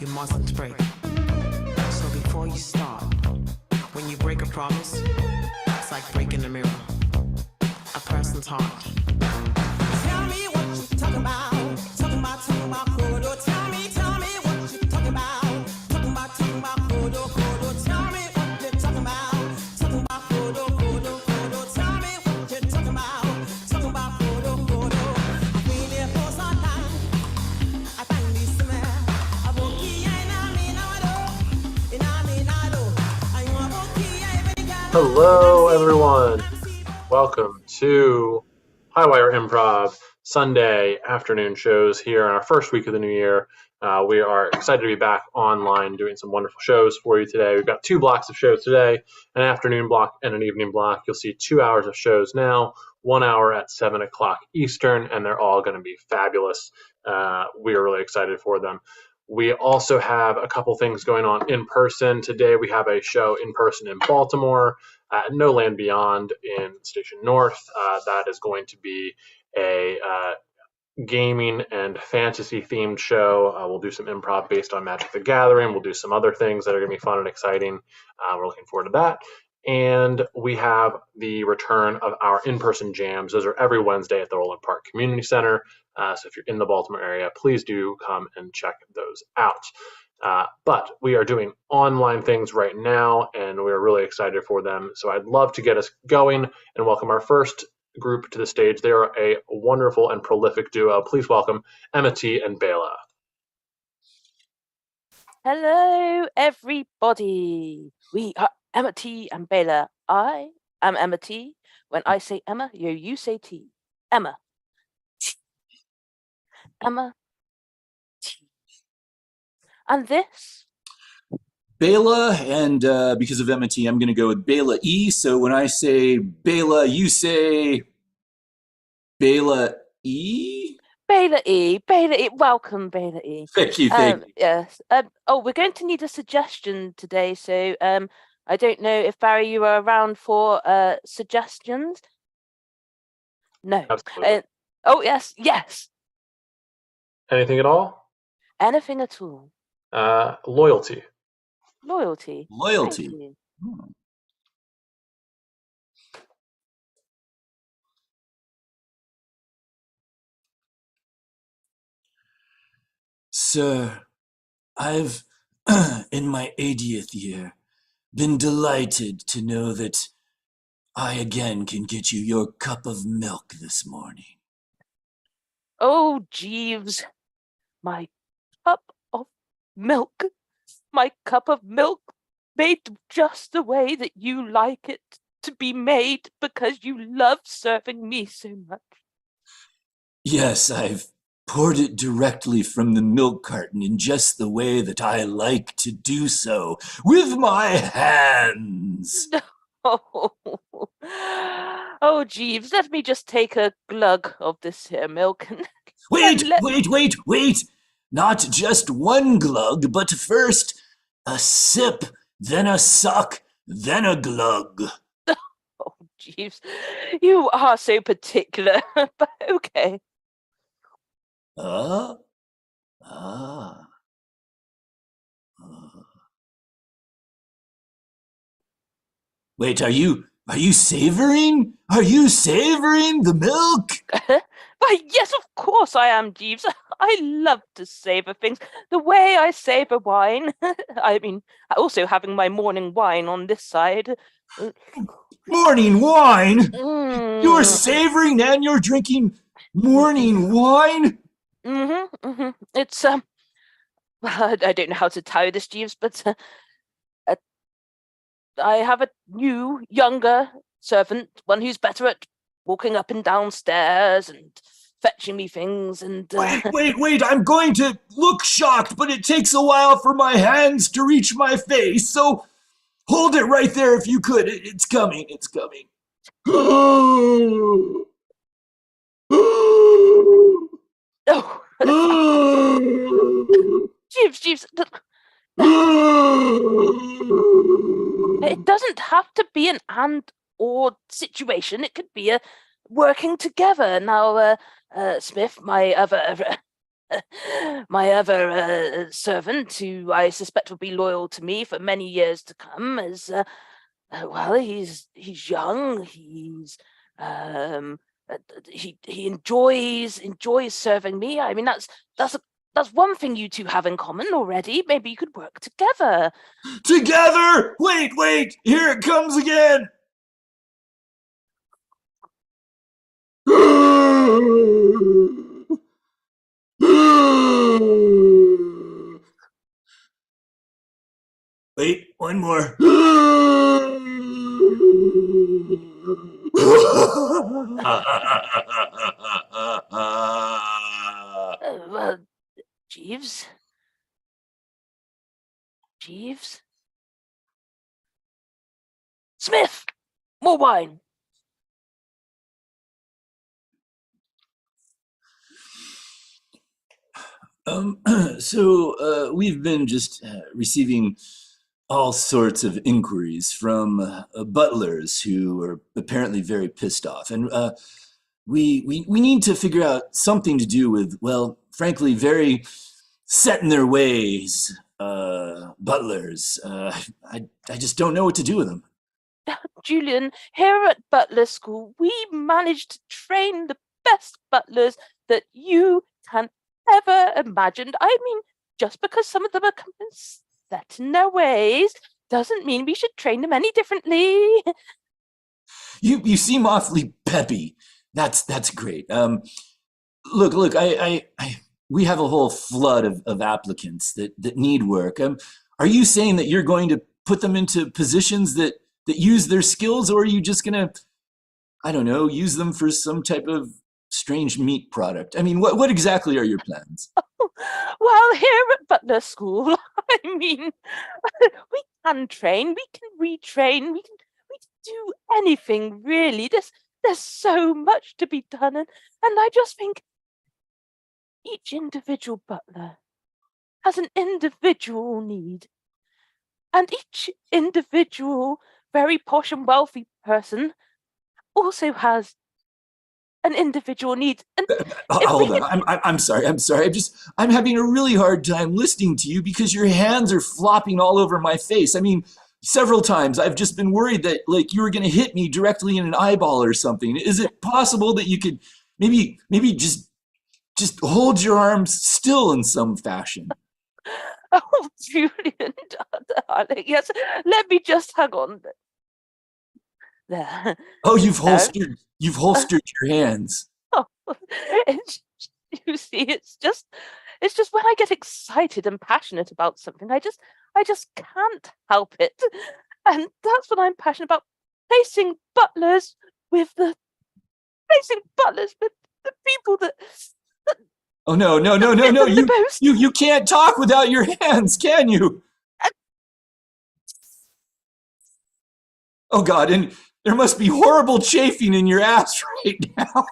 you mustn't break. So before you start, when you break a promise, it's like breaking a mirror, a person's heart. Tell me what you're talking about. Talking about Kodo. Tell me what you're talking about. Talking about Kodo. Tell me what you're talking about. Talking about Kodo. Tell me what you're talking about. Talking about Kodo. I've been there for some time. I find this man. Hello, everyone. Welcome to Highwire Improv Sunday afternoon shows here in our first week of the new year. We are excited to be back online doing some wonderful shows for you today. We've got two blocks of shows today, an afternoon block and an evening block. You'll see 2 hours of shows now, 1 hour at 7 o'clock Eastern, and they're all going to be fabulous. We are really excited for them. We also have a couple things going on in person. Today we have a show in person in Baltimore at No Land Beyond in Station North. That is going to be a gaming and fantasy themed show. We'll do some improv based on Magic the Gathering. We'll do some other things that are going to be fun and exciting. We're looking forward to that. And we have the return of our in-person jams. Those are every Wednesday at the Roland Park Community Center. So if you're in the Baltimore area, please do come and check those out. But we are doing online things right now, and we're really excited for them. So I'd love to get us going and welcome our first group to the stage. They are a wonderful and prolific duo. Please welcome T and Bela. Hello, everybody. We are Emma T and Bela. I am Emma T. When I say Emma, you say T. Emma. T. Emma T. And this? Bela, and because of Emma T, I'm going to go with Bela E. So when I say Bela, you say Bela E? Bela E. Bela E. Welcome, Bela E. Thank you, thank you. Yes. We're going to need a suggestion today. So I don't know if, Barry, you are around for suggestions? No. Yes. Anything at all? Anything at all. Loyalty. Loyalty. Sir, I've, in my 80th year, been delighted to know that I again can get you your cup of milk this morning. Oh, Jeeves, my cup of milk. My cup of milk made just the way that you like it to be made because you love serving me so much. Yes, I've poured it directly from the milk carton in just the way that I like to do so, with my hands. Oh, Jeeves, let me just take a glug of this here milk. Wait! Not just one glug, but first a sip, then a suck, then a glug. Oh, Jeeves, you are so particular, but okay. Wait, are you savoring? Are you savoring the milk? Why, yes, of course I am, Jeeves. I love to savor things the way I savor wine. I mean, also having my morning wine on this side. Morning wine? You're savoring and you're drinking morning wine? It's, I don't know how to tell you this, Jeeves, but I have a new, younger servant, one who's better at walking up and down stairs and fetching me things and... Wait, I'm going to look shocked, but it takes a while for my hands to reach my face, so hold it right there if you could. It's coming. Jeeves, it doesn't have to be an and/or situation. It could be a working together. Now, Smith, my other my other servant, who I suspect will be loyal to me for many years to come, is well, he's young. He enjoys serving me. I mean, that's one thing you two have in common already. Maybe you could work together. Together! Wait! Here it comes again! Wait, one more. Well, Jeeves? Smith! More wine! So we've been just receiving all sorts of inquiries from butlers who are apparently very pissed off. And we need to figure out something to do with, well, frankly, very set in their ways butlers. I just don't know what to do with them. Julian, here at Butler School, we managed to train the best butlers that you can ever imagine. I mean, just because some of them are set in their ways doesn't mean we should train them any differently. You seem awfully peppy. That's great. Look, we have a whole flood of applicants that need work. Are you saying that you're going to put them into positions that use their skills, or are you just gonna, I don't know, use them for some type of strange meat product? I mean, what exactly are your plans? Well, here at Butler School, I mean, we can train, we can retrain, we can do anything really. There's so much to be done, and I just think each individual butler has an individual need, and each individual very posh and wealthy person also has an individual need. And hold on, I'm sorry. I'm having a really hard time listening to you because your hands are flopping all over my face. I mean, several times I've just been worried that like you were going to hit me directly in an eyeball or something. Is it possible that you could maybe just hold your arms still in some fashion? Oh, Julian, darling, yes, let me just hang on. There. Oh, you've holstered your hands. Oh, you see, it's just when I get excited and passionate about something, I just can't help it, and that's what I'm passionate about: placing butlers with the people that. Oh no! You can't talk without your hands, can you? Oh God! And there must be horrible chafing in your ass right now.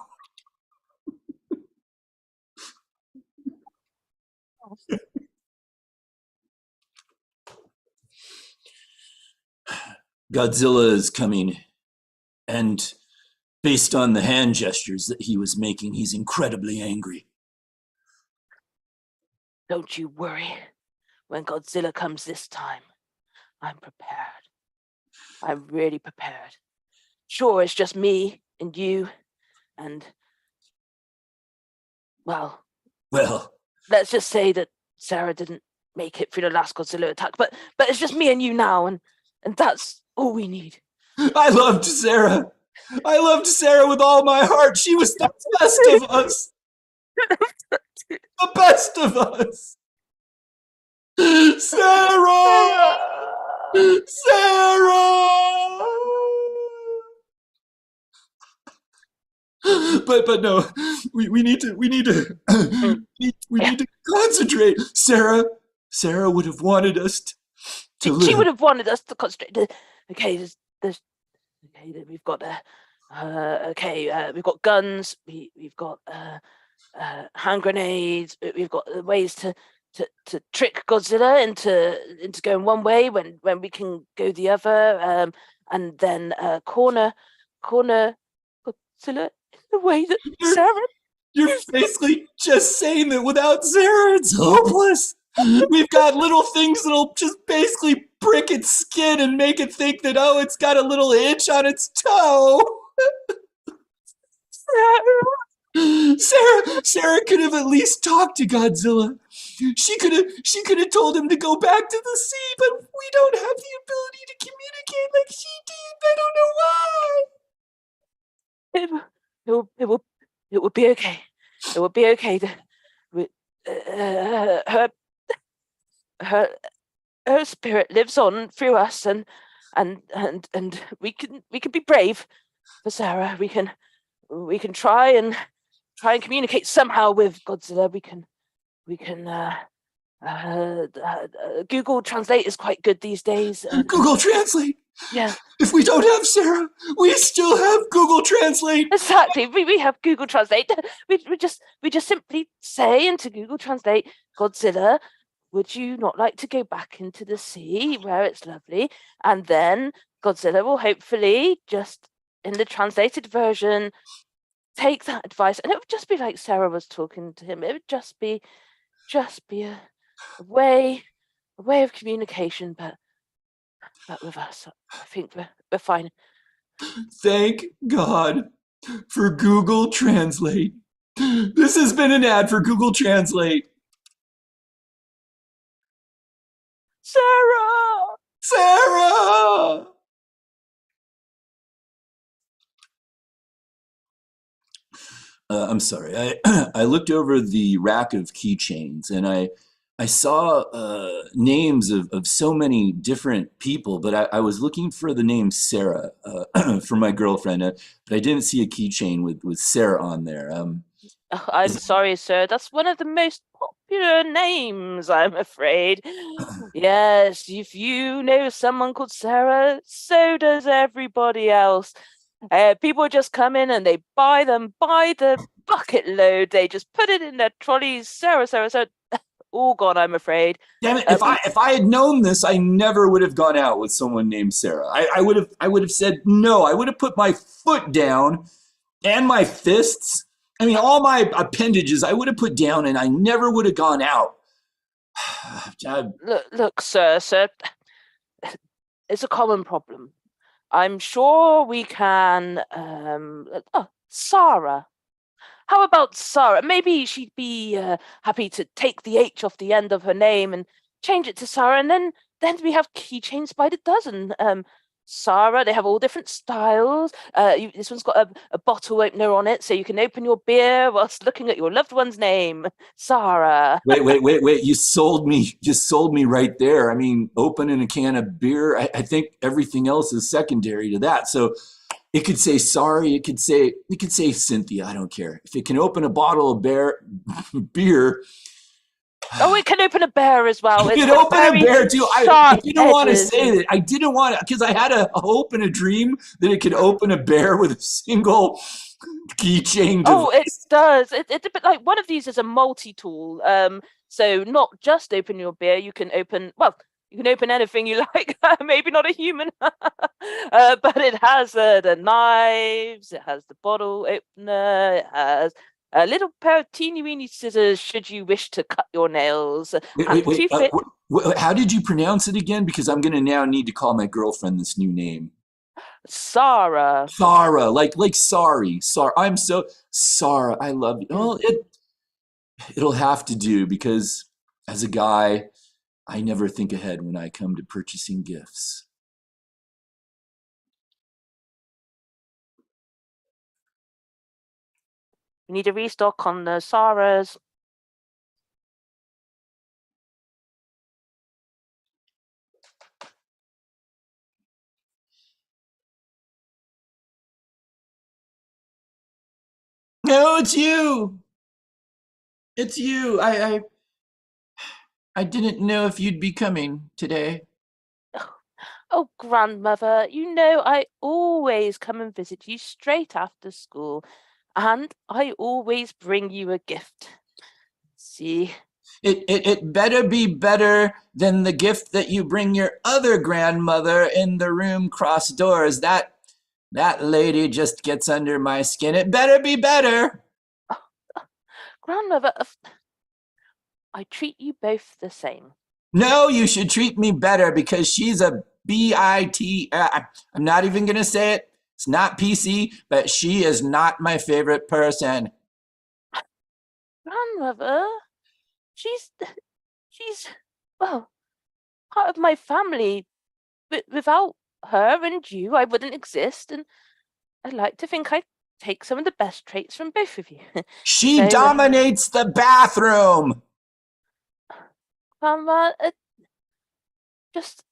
Godzilla is coming, and based on the hand gestures that he was making, he's incredibly angry. Don't you worry. When Godzilla comes this time, I'm prepared. I'm really prepared. Sure, it's just me and you, and well, let's just say that Sarah didn't make it through the last Godzilla attack, but it's just me and you now, and that's all we need. I loved Sarah with all my heart. She was the best of us. The best of us. Sarah! But no, we need to concentrate. Sarah would have wanted us to live. She would have wanted us to concentrate. Okay, we've got we've got guns. We've got hand grenades. We've got ways to trick Godzilla into going one way when we can go the other, and then corner Godzilla in the way that Sarah You're basically just saying that without Sarah, it's hopeless. We've got little things that'll just basically prick its skin and make it think that, oh, it's got a little itch on its toe. Sarah could have at least talked to Godzilla. She could have told him to go back to the sea, but we don't have the ability to communicate like she did. I don't know why. It will be okay. It will be okay. Her spirit lives on through us, and we can be brave for Sarah. We can try and communicate somehow with Godzilla. We can Google Translate is quite good these days. Google Translate. Yeah. If we don't have Sarah, we still have Google Translate. Exactly. We have Google Translate. We just simply say into Google Translate, Godzilla, would you not like to go back into the sea where it's lovely? And then Godzilla will hopefully just in the translated version take that advice, and it would just be like Sarah was talking to him. It would just be a way of communication, but with us, I think we're fine. Thank God for Google Translate. This has been an ad for Google Translate. Sarah! Sarah! I'm sorry. I looked over the rack of keychains and I saw names of so many different people, but I was looking for the name Sarah for my girlfriend, but I didn't see a keychain with Sarah on there. I'm sorry, sir. That's one of the most popular names, I'm afraid. Yes, if you know someone called Sarah, so does everybody else. People just come in and they buy the bucket load. They just put it in their trolleys. Sarah, all gone, I'm afraid. Damn it! If I had known this, I never would have gone out with someone named Sarah. I would have said no. I would have put my foot down and my fists. I mean, all my appendages I would have put down, and I never would have gone out. Look, sir, it's a common problem. I'm sure we can. Sarah. How about Sarah? Maybe she'd be happy to take the H off the end of her name and change it to Sarah, and then we have keychains by the dozen. Sarah, they have all different styles. This one's got a bottle opener on it, so you can open your beer whilst looking at your loved one's name, Sarah. Wait! You sold me right there. I mean, opening a can of beer. I think everything else is secondary to that. So it could say sorry. It could say Cynthia. I don't care. If it can open a bottle of beer. Oh, it can open a bear as well. It can open a bear too. I didn't want to say that. I didn't want to, because I had a hope and a dream that it could open a bear with a single keychain device. Oh, it does. It's a bit like one of these is a multi-tool. So not just open your beer, you can open anything you like. Maybe not a human, but it has the knives. It has the bottle opener. It has a little pair of teeny-weeny scissors should you wish to cut your nails. How did you pronounce it again? Because I'm going to now need to call my girlfriend this new name. Sarah. Sarah, like sorry. I'm so Sarah. I love you. Well, it'll have to do, because as a guy, I never think ahead when I come to purchasing gifts. We need a restock on the Sarahs. No, it's you. It's you. I didn't know if you'd be coming today. Oh, grandmother, you know I always come and visit you straight after school, and I always bring you a gift. See? It better be better than the gift that you bring your other grandmother in the room cross doors. That lady just gets under my skin. It better be better. Grandmother, I treat you both the same. No, you should treat me better because she's a BIT. I'm not even going to say it. It's not PC, but she is not my favorite person. Grandmother, she's, well, part of my family. But without her and you, I wouldn't exist, and I like to think I take some of the best traits from both of you. She So, dominates the bathroom. Grandma, just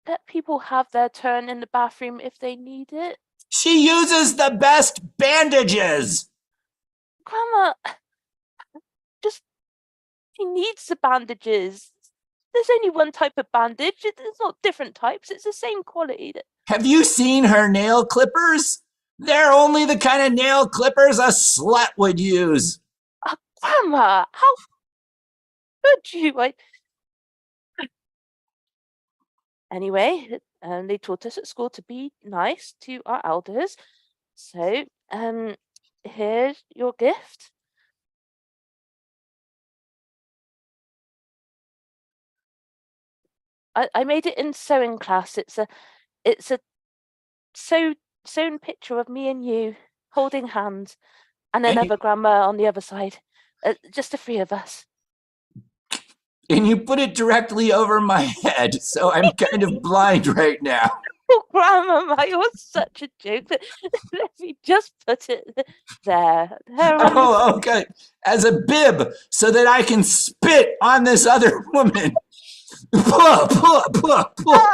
let people have their turn in the bathroom if they need it. She uses the best bandages. Grandma, just, she needs the bandages. There's only one type of bandage. It's not different types. It's the same quality. Have you seen her nail clippers? They're only the kind of nail clippers a slut would use. Grandma, how could you? Anyway, they taught us at school to be nice to our elders. So, here's your gift. I made it in sewing class. It's a sewn picture of me and you holding hands, and another grandma on the other side. Just the three of us. And you put it directly over my head, so I'm kind of blind right now. Oh, Grandma, you're such a joke. Let me just put it there. Oh, okay. As a bib, so that I can spit on this other woman. Puh, puh, puh, puh.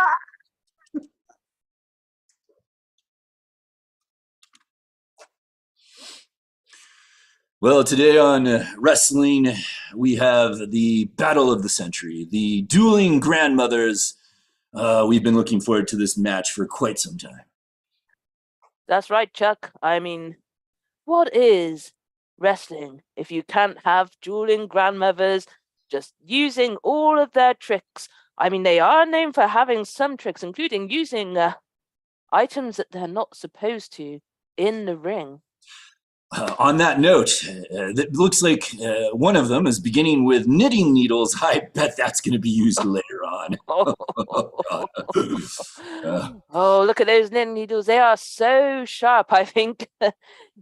Well, today on wrestling, we have the battle of the century, the dueling grandmothers. We've been looking forward to this match for quite some time. That's right, Chuck. I mean, what is wrestling if you can't have dueling grandmothers just using all of their tricks? I mean, they are known for having some tricks, including using items that they're not supposed to in the ring. On that note, it looks like one of them is beginning with knitting needles. I bet that's going to be used later on. Oh, look at those knitting needles. They are so sharp. I think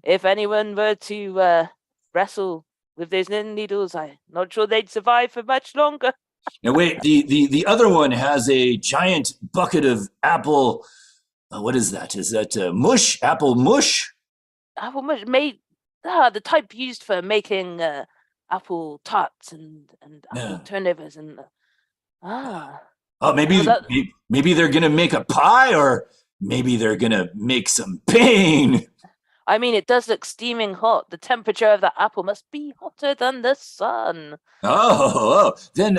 if anyone were to wrestle with those knitting needles, I'm not sure they'd survive for much longer. Now, wait, the other one has a giant bucket of apple. What is that? Is that mush? Apple mush? Apple mush made the type used for making apple tarts and apple turnovers and Oh, maybe they're gonna make a pie, or maybe they're gonna make some pain. I mean, it does look steaming hot. The temperature of the apple must be hotter than the sun. Oh, then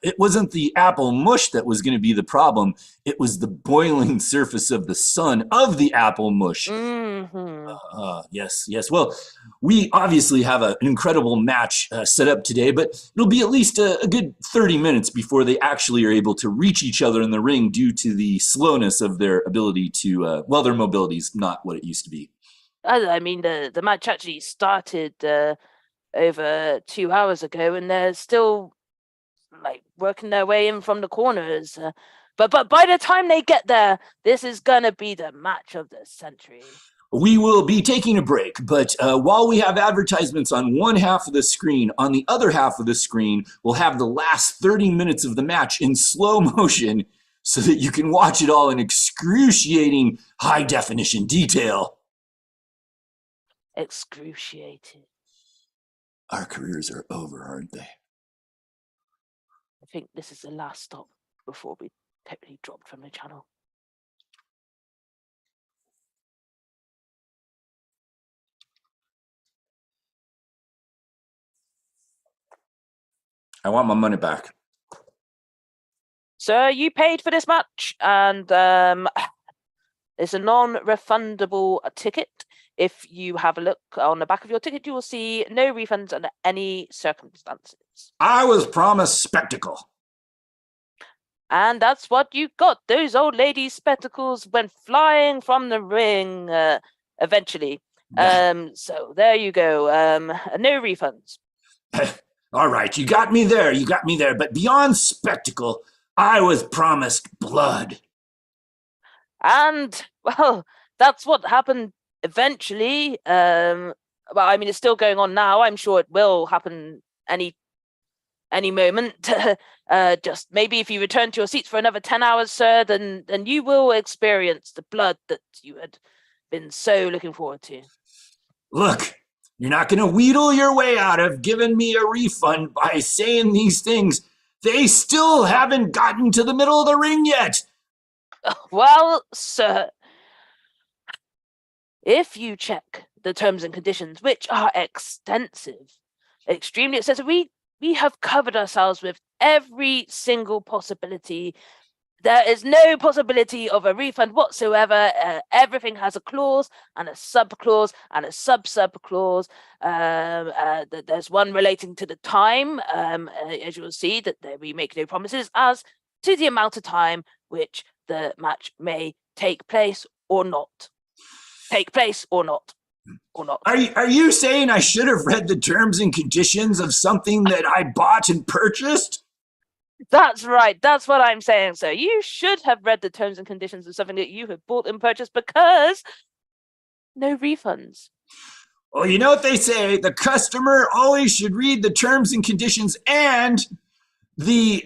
it wasn't the apple mush that was going to be the problem. It was the boiling surface of the sun of the apple mush. Mm-hmm. Yes. Well, we obviously have an incredible match set up today, but it'll be at least a good 30 minutes before they actually are able to reach each other in the ring due to the slowness of their ability to, their mobility is not what it used to be. I mean, the match actually started over 2 hours ago, and they're still like working their way in from the corners. But by the time they get there, this is gonna be the match of the century. We will be taking a break, but while we have advertisements on one half of the screen, on the other half of the screen, we'll have the last 30 minutes of the match in slow motion so that you can watch it all in excruciating high definition detail. Excruciating. Our careers are over, aren't they? I think this is the last stop before we totally dropped from the channel. I want my money back. Sir, you paid for this match, and it's a non-refundable ticket. If you have a look on the back of your ticket, you will see no refunds under any circumstances. I was promised spectacle. And that's what you got. Those old lady spectacles went flying from the ring eventually. So there you go. No refunds. All right, you got me there, but beyond spectacle, I was promised blood. And, well, that's what happened eventually. Well, I mean, it's still going on now. I'm sure it will happen any moment. Just maybe if you return to your seats for another 10 hours, sir, then you will experience the blood that you had been so looking forward to. Look, you're not going to wheedle your way out of giving me a refund by saying these things. They still haven't gotten to the middle of the ring yet. Well, sir, if you check the terms and conditions, which are extensive, extremely extensive, we have covered ourselves with every single possibility. There is no possibility of a refund whatsoever. Everything has a clause and a sub-clause and a sub-sub-clause. There's one relating to the time, as you'll see, that we make no promises as to the amount of time which the match may take place or not. Take place or not. Or not. Are you saying I should have read the terms and conditions of something that I bought and purchased? That's right. That's what I'm saying, sir. You should have read the terms and conditions of something that you have bought and purchased, because no refunds. Well, you know what they say, the customer always should read the terms and conditions, and the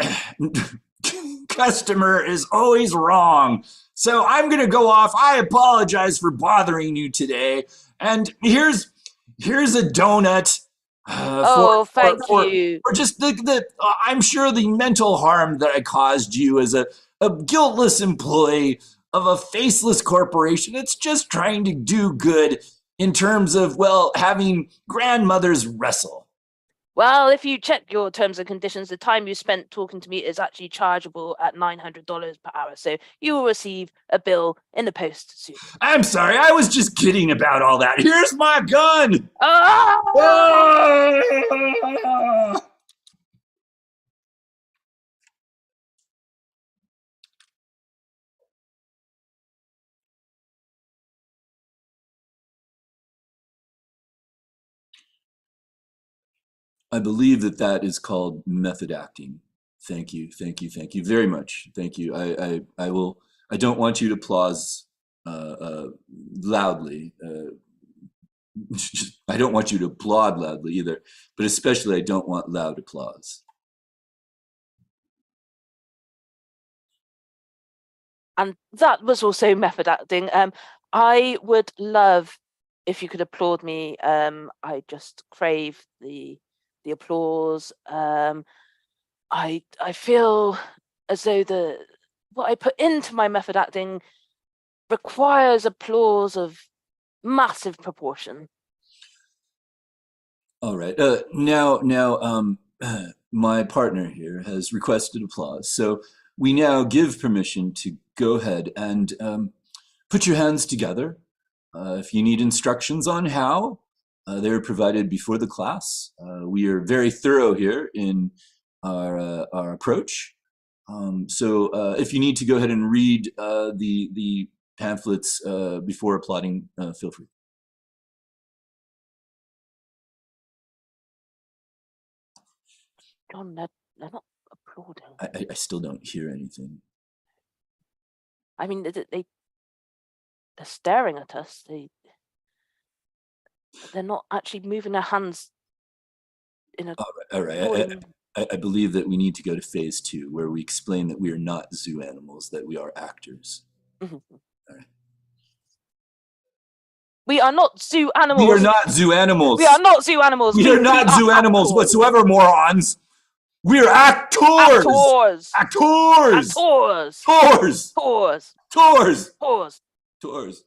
customer is always wrong. So I'm going to go off. I apologize for bothering you today. And here's a donut. Thank you. For just the I'm sure the mental harm that I caused you as a guiltless employee of a faceless corporation. It's just trying to do good in terms of, well, having grandmothers wrestle. Well, if you check your terms and conditions, the time you spent talking to me is actually chargeable at $900 per hour. So you will receive a bill in the post soon. I'm sorry, I was just kidding about all that. Here's my gun! Ah! Ah! I believe that is called method acting. Thank you very much. Thank you. I will. I don't want you to applause loudly. I don't want you to applaud loudly either, but especially I don't want loud applause. And that was also method acting. I would love if you could applaud me. I just crave the applause. I feel as though what I put into my method acting requires applause of massive proportion. All right. Now, my partner here has requested applause, so we now give permission to go ahead and put your hands together. If you need instructions on how, they're provided before the class. We are very thorough here in our approach. So if you need to go ahead and read the pamphlets before applauding, feel free. John, they're not applauding. I still don't hear anything. I mean, they're staring at us. They're not actually moving their hands in a... All right. I believe that we need to go to phase 2, where we explain that we are not zoo animals, that we are actors. Mm-hmm. All right. We are not zoo animals. We are not zoo animals. We are not zoo animals. We are not zoo animals whatsoever, morons. We are actors. Actors. Actors. Actors. Tours. Tours. Tours. Tours. Tours.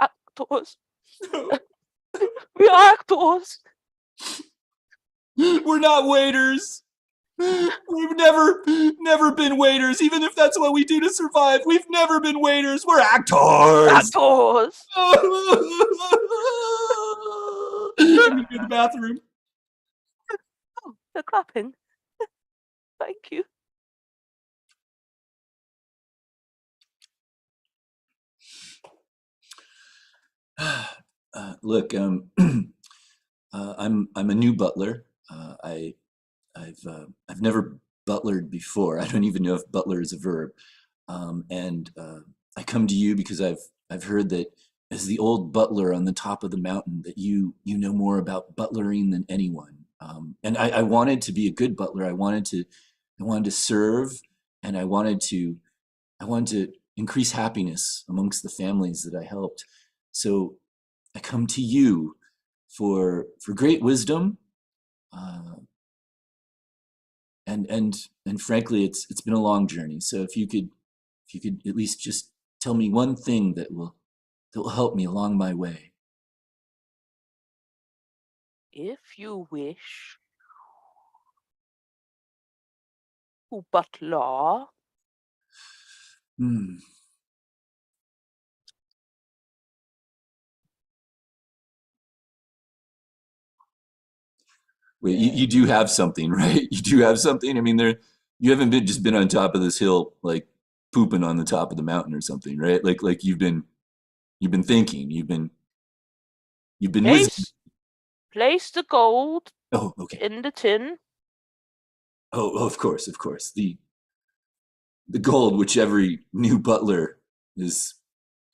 Actors. We are actors. We're not waiters. We've never been waiters, even if that's what we do to survive. We've never been waiters. We're actors. Actors. I'm gonna go to the bathroom. Oh, they're clapping. Thank you. Look, I'm a new butler. I've never butlered before. I don't even know if butler is a verb. And I come to you because I've heard that as the old butler on the top of the mountain, that you know more about butlering than anyone. And I wanted to be a good butler. I wanted to serve, and I wanted to increase happiness amongst the families that I helped. So I come to you for great wisdom. And frankly, it's been a long journey. So if you could at least just tell me one thing that will help me along my way. If you wish, butler. Wait, you do have something, right? You do have something. I mean, you haven't just been on top of this hill like pooping on the top of the mountain or something, right? Like you've been thinking, you've been Place the gold okay. in the tin. Oh, of course. The gold which every new butler is,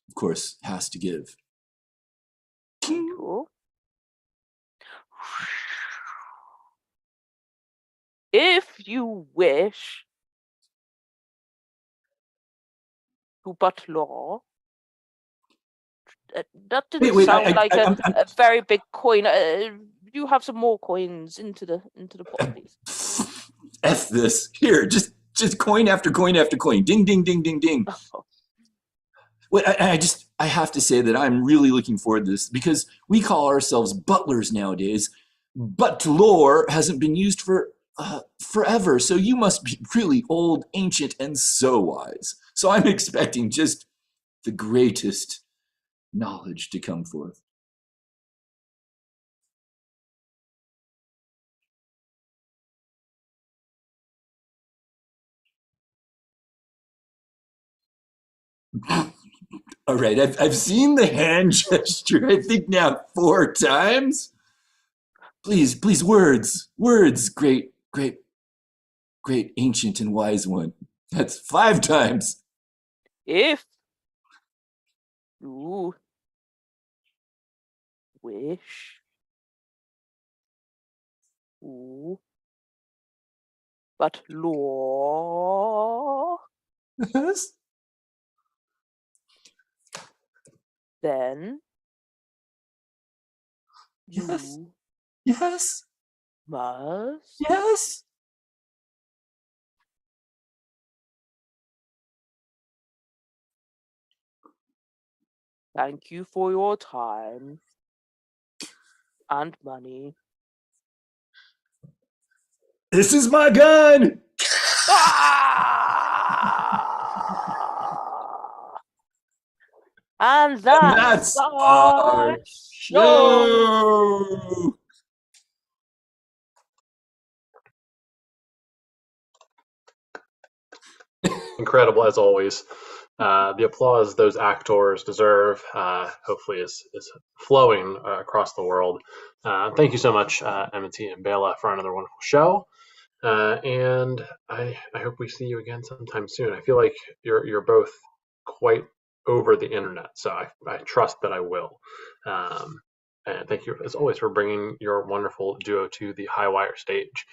of course, has to give. Cool. If you wish, butler. That didn't sound like a very big coin. You have some more coins into the pot, please. F this. Here, just coin after coin after coin. Ding, ding, ding, ding, ding. Oh. Wait, I have to say that I'm really looking forward to this because we call ourselves butlers nowadays. Butler hasn't been used for forever, so you must be really old, ancient, and so wise. So I'm expecting just the greatest knowledge to come forth. All right, I've seen the hand gesture, I think now 4 times. Please, words, great ancient and wise one. That's 5 times. If you wish to butler, Yes. then Yes. you Yes. must Yes. thank you for your time and money. This is my gun. And that's our show. Incredible as always. The applause those actors deserve, hopefully, is flowing across the world. Thank you so much, Emma T and Bela, for another wonderful show. And I hope we see you again sometime soon. I feel like you're both quite over the internet, so I trust that I will. And thank you, as always, for bringing your wonderful duo to the Highwire stage.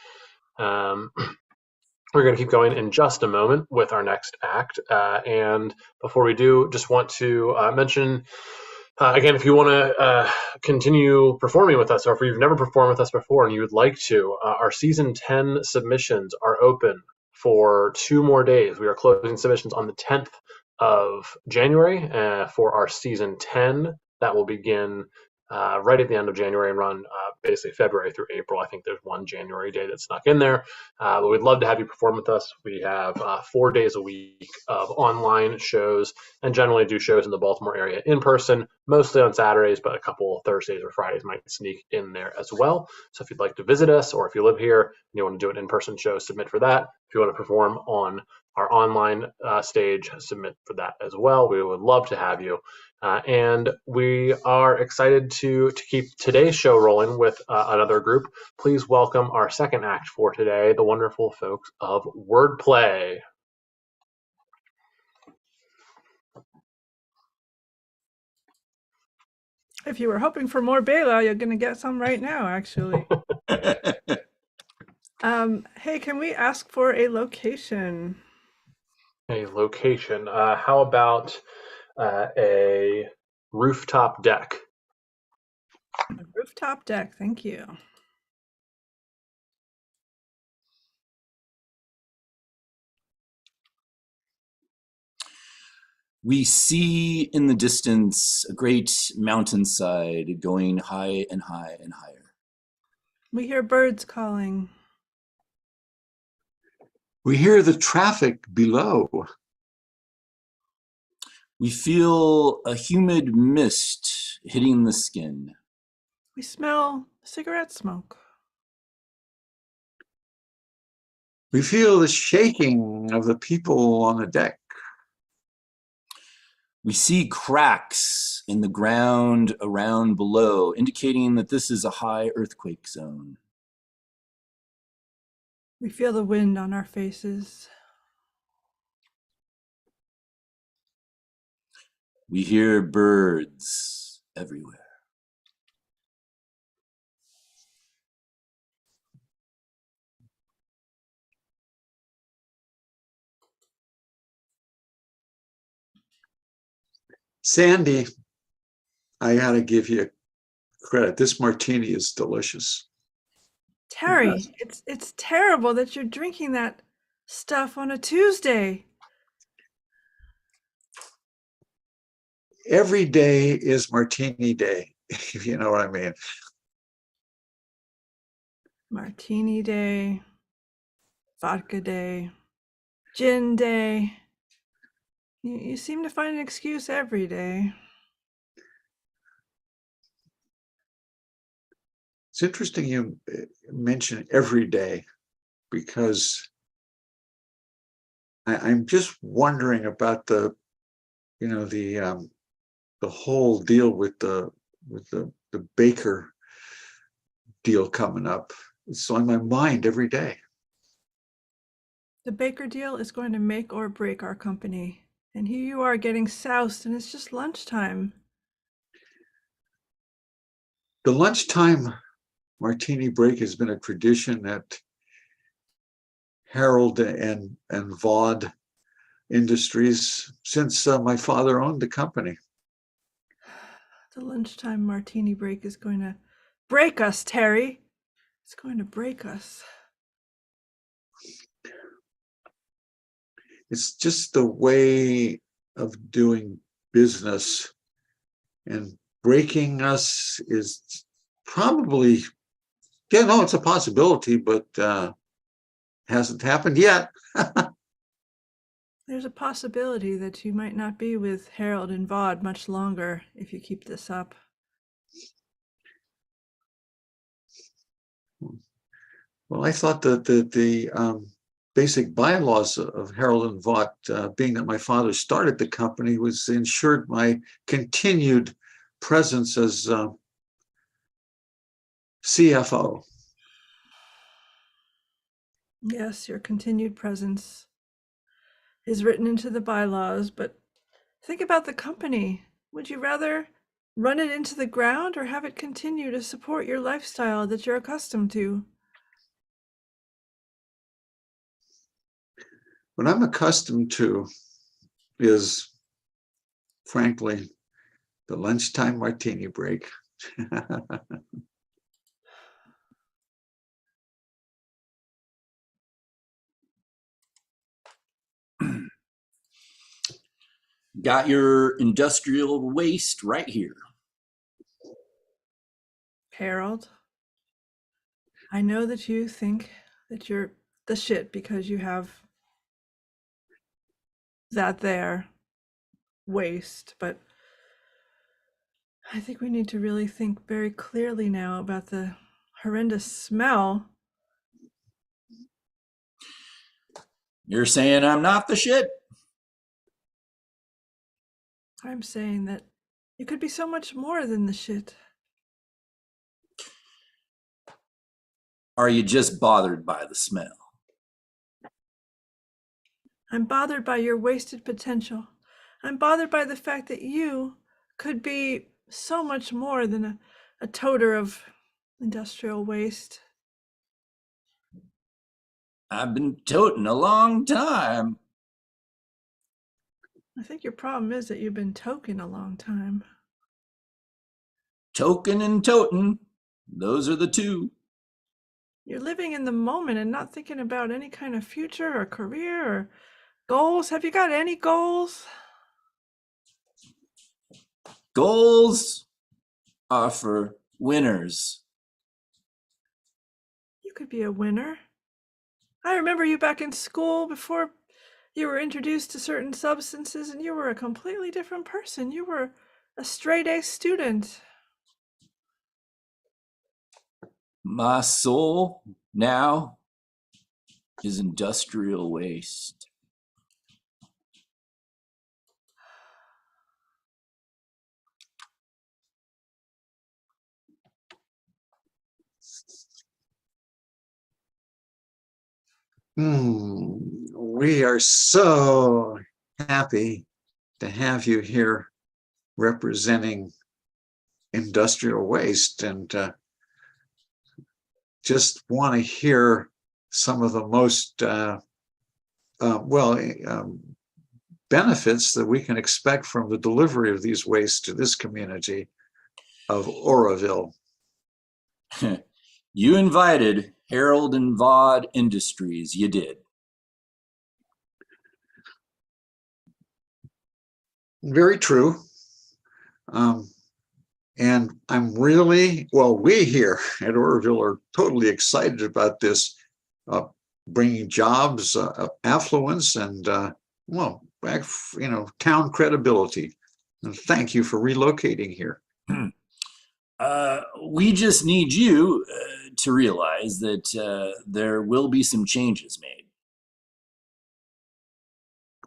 We're going to keep going in just a moment with our next act. And before we do, just want to mention, again, if you want to continue performing with us, or if you've never performed with us before and you would like to, our season 10 submissions are open for 2 more days. We are closing submissions on the 10th of January for our season 10. That will begin right at the end of January and run basically February through April. I think there's one January day that's snuck in there. But we'd love to have you perform with us. We have 4 days a week of online shows and generally do shows in the Baltimore area in person, mostly on Saturdays, but a couple Thursdays or Fridays might sneak in there as well. So if you'd like to visit us, or if you live here and you want to do an in-person show, submit for that. If you want to perform on our online stage, submit for that as well. We would love to have you. And we are excited to keep today's show rolling with another group. Please welcome our second act for today, the wonderful folks of Wordplay. If you were hoping for more Bela, you're going to get some right now, actually. Hey, can we ask for a location? A location. How about a rooftop deck? A rooftop deck, thank you. We see in the distance a great mountainside going high and high and higher. We hear birds calling. We hear the traffic below. We feel a humid mist hitting the skin. We smell cigarette smoke. We feel the shaking of the people on the deck. We see cracks in the ground around below, indicating that this is a high earthquake zone. We feel the wind on our faces. We hear birds everywhere. Sandy, I gotta give you credit. This martini is delicious. Terry, it's terrible that you're drinking that stuff on a Tuesday. Every day is martini day, if you know what I mean. Martini day, vodka day, gin day. You seem to find an excuse every day. It's interesting you mention every day, because I'm just wondering about the whole deal with the Baker deal coming up. It's on my mind every day. The Baker deal is going to make or break our company. And here you are getting soused, and it's just lunchtime. The lunchtime martini break has been a tradition at Harold and Vaude Industries since my father owned the company. The lunchtime martini break is going to break us, Terry. It's going to break us. It's just the way of doing business, and breaking us is probably, it's a possibility, but hasn't happened yet. There's a possibility that you might not be with Harold and Vaude much longer if you keep this up. Well, I thought that the basic bylaws of Harold and Vaught, being that my father started the company, was ensured my continued presence as CFO. Yes, your continued presence is written into the bylaws, but think about the company. Would you rather run it into the ground or have it continue to support your lifestyle that you're accustomed to? What I'm accustomed to is, frankly, the lunchtime martini break. Got your industrial waste right here. Harold, I know that you think that you're the shit because you have that there waste, but I think we need to really think very clearly now about the horrendous smell. You're saying I'm not the shit? I'm saying that you could be so much more than the shit. Are you just bothered by the smell? I'm bothered by your wasted potential. I'm bothered by the fact that you could be so much more than a toter of industrial waste. I've been toting a long time. I think your problem is that you've been toking a long time. Token and totin', those are the two. You're living in the moment and not thinking about any kind of future or career or goals. Have you got any goals? Goals are for winners. You could be a winner. I remember you back in school before you were introduced to certain substances, and you were a completely different person. You were a straight A student. My soul now is industrial waste. We are so happy to have you here representing industrial waste, and just want to hear some of the most benefits that we can expect from the delivery of these wastes to this community of Oroville. You invited Harold and Vaude Industries, you did. Very true. And I'm really, we here at Oroville are totally excited about this, bringing jobs, affluence, and town credibility. And thank you for relocating here. We just need you to realize that there will be some changes made.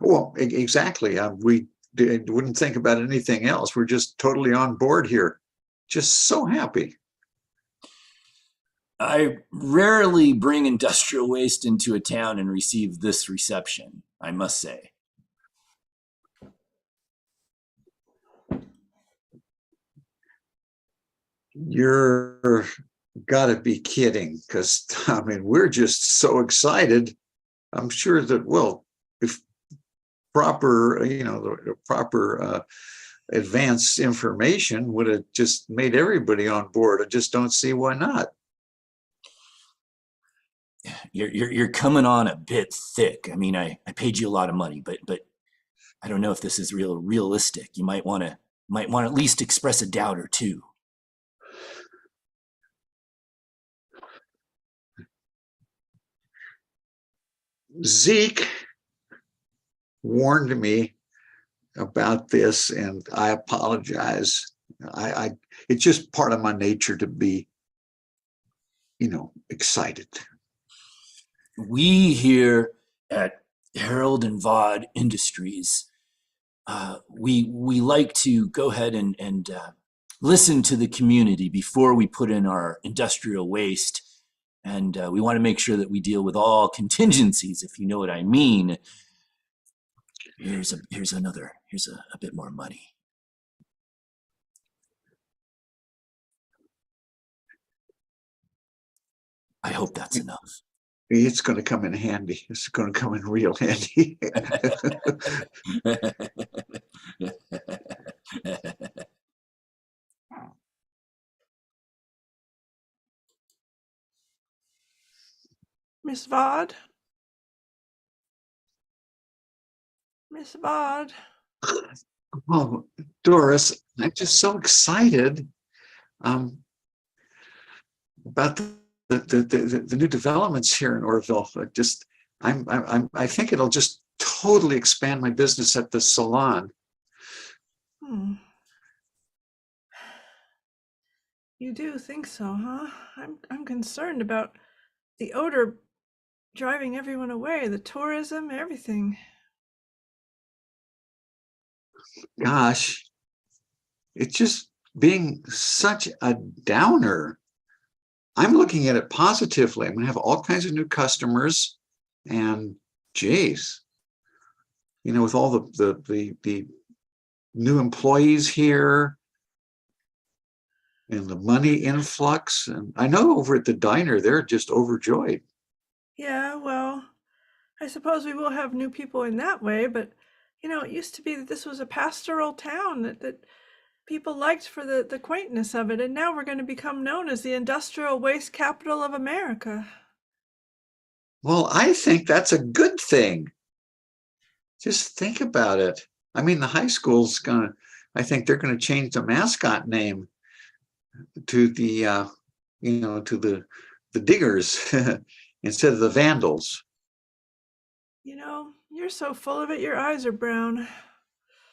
Well, exactly. We wouldn't think about anything else. We're just totally on board here. Just so happy. I rarely bring industrial waste into a town and receive this reception, I must say. You're gotta be kidding, because we're just so excited. I'm sure that, if proper, the proper advanced information would have just made everybody on board. I just don't see why not. You're coming on a bit thick. I paid you a lot of money, but I don't know if this is realistic. You might want to at least express a doubt or two. Zeke warned me about this, and I apologize. It's just part of my nature to be, excited. We here at Harold and Vaude Industries, we like to go ahead and listen to the community before we put in our industrial waste, and we want to make sure that we deal with all contingencies, if you know what I mean. Here's a bit more money. I hope that's enough. It's going to come in handy. It's going to come in real handy. Miss Vaude? Miss Vaude? Oh, Doris, I'm just so excited about the new developments here in Oroville. I think it'll just totally expand my business at the salon. You do think so, huh? I'm concerned about the odor driving everyone away, the tourism, everything. Gosh, it's just being such a downer. I'm looking at it positively. I'm going to have all kinds of new customers, and geez, with all the new employees here and the money influx, and I know over at the diner they're just overjoyed. Yeah, well, I suppose we will have new people in that way, but it used to be that this was a pastoral town that people liked for the quaintness of it, and now we're going to become known as the industrial waste capital of America. Well, I think that's a good thing. Just think about it. I mean, the high school's I think they're gonna change the mascot name to the the diggers instead of the vandals. You're so full of it, your eyes are brown.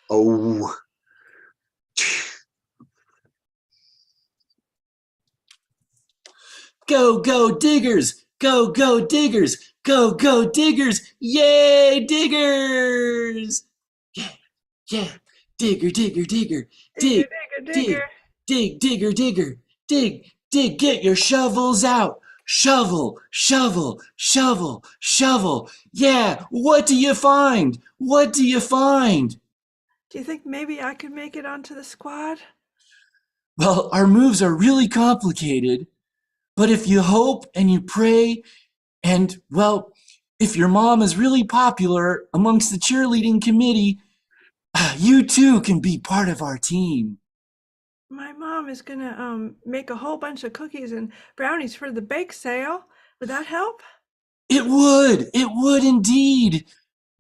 Oh, Go, go, diggers! Go, go, diggers! Go, go, diggers! Yay, diggers! Yeah, yeah. Digger, digger, digger. Dig, Digger, dig, dig, digger, digger. Dig, dig, get your shovels out. Shovel, shovel, shovel, shovel. Yeah, what do you find? What do you find? Do you think maybe I could make it onto the squad? Well, our moves are really complicated, but if you hope and you pray, and, well, if your mom is really popular amongst the cheerleading committee, you too can be part of our team. My mom is gonna make a whole bunch of cookies and brownies for the bake sale. Would that help? It would indeed.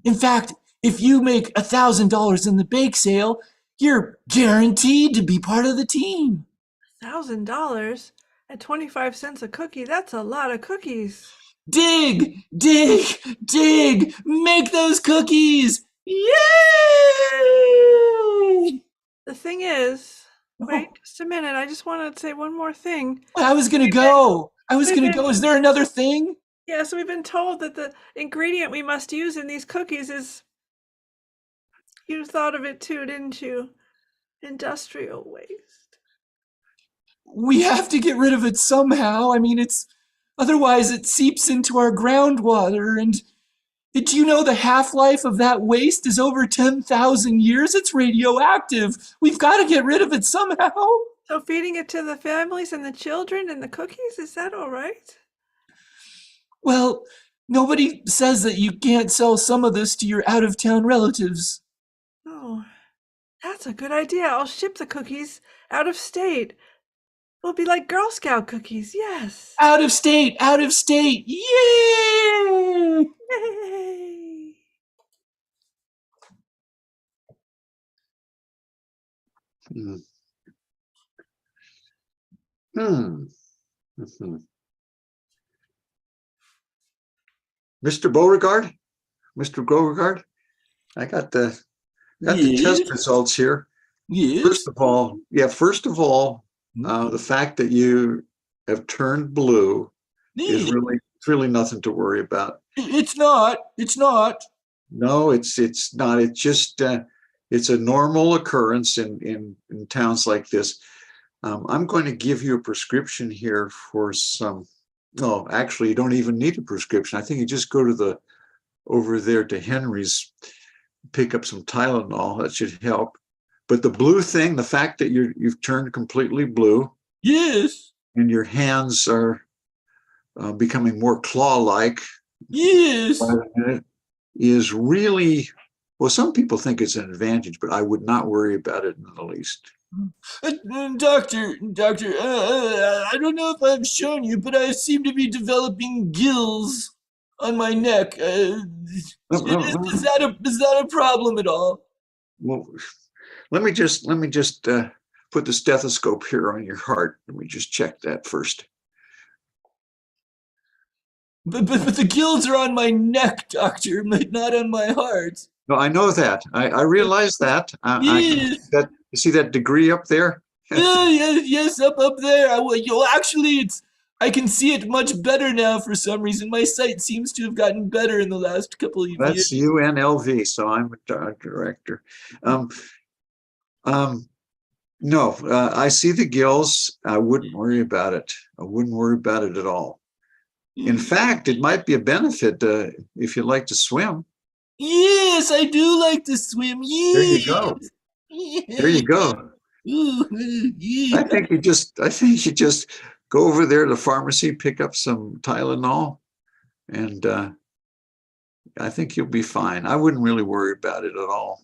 In fact, if you make $1,000 in the bake sale, you're guaranteed to be part of the team. $1,000 at 25 cents a cookie, that's a lot of cookies. Dig, dig, dig, make those cookies. Yay! The thing is, wait just a minute, I just want to say one more thing. I was gonna go. Is there another thing? Yes, we've been told that the ingredient we must use in these cookies is, you thought of it too, didn't you? Industrial waste. We have to get rid of it somehow. I mean, otherwise it seeps into our groundwater. And did you know the half-life of that waste is over 10,000 years? It's radioactive. We've got to get rid of it somehow. So feeding it to the families and the children and the cookies, is that all right? Well, nobody says that you can't sell some of this to your out-of-town relatives. Oh, that's a good idea. I'll ship the cookies out of state. It'll be like Girl Scout cookies, yes. Out of state, out of state. Yay! Yay! Mr. Beauregard, Mr. Beauregard, I got the test results here. Yes. First of all, the fact that you have turned blue is really nothing to worry about. It's not. No, it's not. It's just it's a normal occurrence in towns like this. I'm going to give you a prescription here for some. No, actually, you don't even need a prescription. I think you just go to over there to Henry's, pick up some Tylenol. That should help. But the blue thing, the fact that you've turned completely blue. Yes. And your hands are becoming more claw-like. Yes. Is really, well, some people think it's an advantage, but I would not worry about it in the least. Doctor, I don't know if I've shown you, but I seem to be developing gills on my neck. Is that a problem at all? Well, let me just put the stethoscope here on your heart. Let me just check that first. But the gills are on my neck, doctor, but not on my heart. No, I know that. I realize that. Yes. You see that degree up there? Yes, up there. Actually, I can see it much better now for some reason. My sight seems to have gotten better in the last couple of That's years. UNLV, so I'm a director. Um, no, I see the gills. I wouldn't worry about it. I wouldn't worry about it at all. In fact, it might be a benefit if you like to swim. Yes, I do like to swim. There you Yes. go. There you go. I think you just go over there to the pharmacy, pick up some Tylenol, and I think you'll be fine. I wouldn't really worry about it at all.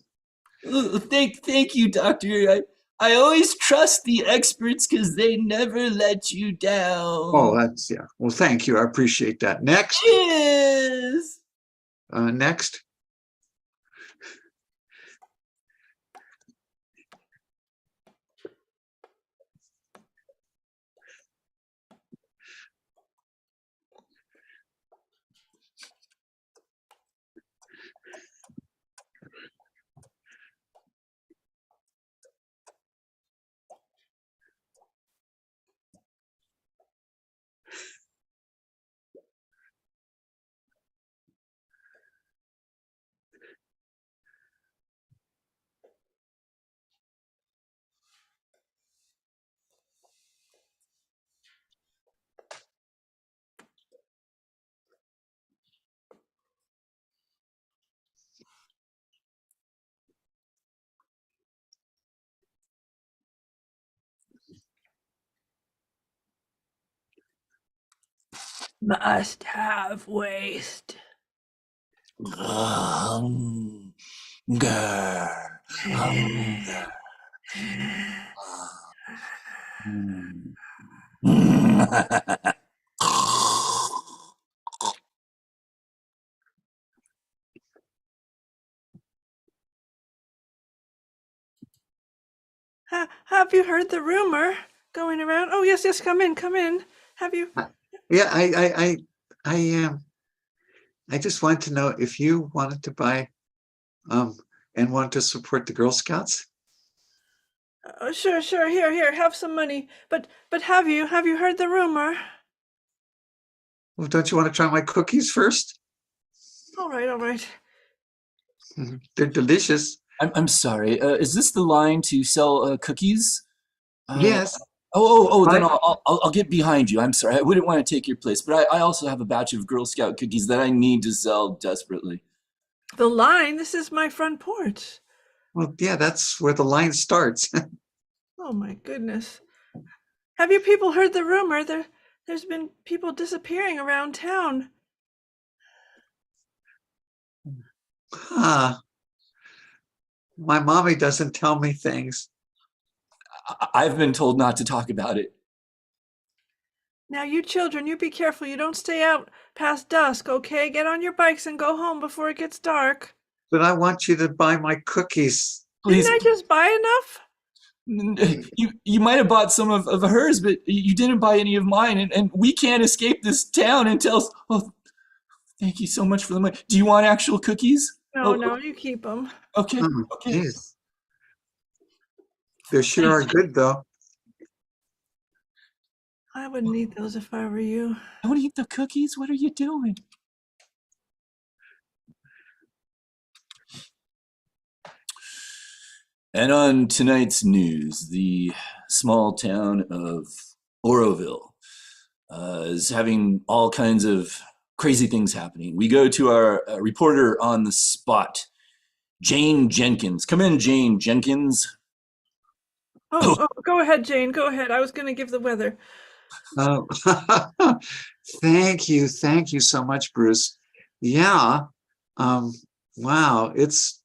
Thank you, doctor. I always trust the experts because they never let you down. Oh, that's yeah. Well, thank you. I appreciate that. Next. Yes. Next. Must have waste. Hunger. Hunger. Have you heard the rumor going around? Oh, yes, yes, come in, come in. Have you? Yeah, I just wanted to know if you wanted to buy and want to support the Girl Scouts. Sure, sure. Here, have some money. But have you heard the rumor? Well, don't you want to try my cookies first? All right. They're delicious. I'm sorry. Is this the line to sell cookies? Yes. Then I'll get behind you. I'm sorry. I wouldn't want to take your place, but I also have a batch of Girl Scout cookies that I need to sell desperately. The line? This is my front porch. Well, yeah, that's where the line starts. Oh my goodness. Have you people heard the rumor? There's been people disappearing around town. Huh. My mommy doesn't tell me things. I've been told not to talk about it. Now, you children, you be careful. You don't stay out past dusk, okay? Get on your bikes and go home before it gets dark. But I want you to buy my cookies. Please. Didn't I just buy enough? You might have bought some of hers, but you didn't buy any of mine, and we can't escape this town until. Oh, thank you so much for the money. Do you want actual cookies? No, you keep them. Okay. Okay. Geez. They sure are good, though. I wouldn't eat those if I were you. Don't eat the cookies? What are you doing? And on tonight's news, the small town of Oroville is having all kinds of crazy things happening. We go to our reporter on the spot, Jane Jenkins. Come in, Jane Jenkins. Oh, go ahead, Jane. Go ahead. I was going to give the weather. Oh, thank you so much, Bruce. Yeah, wow, it's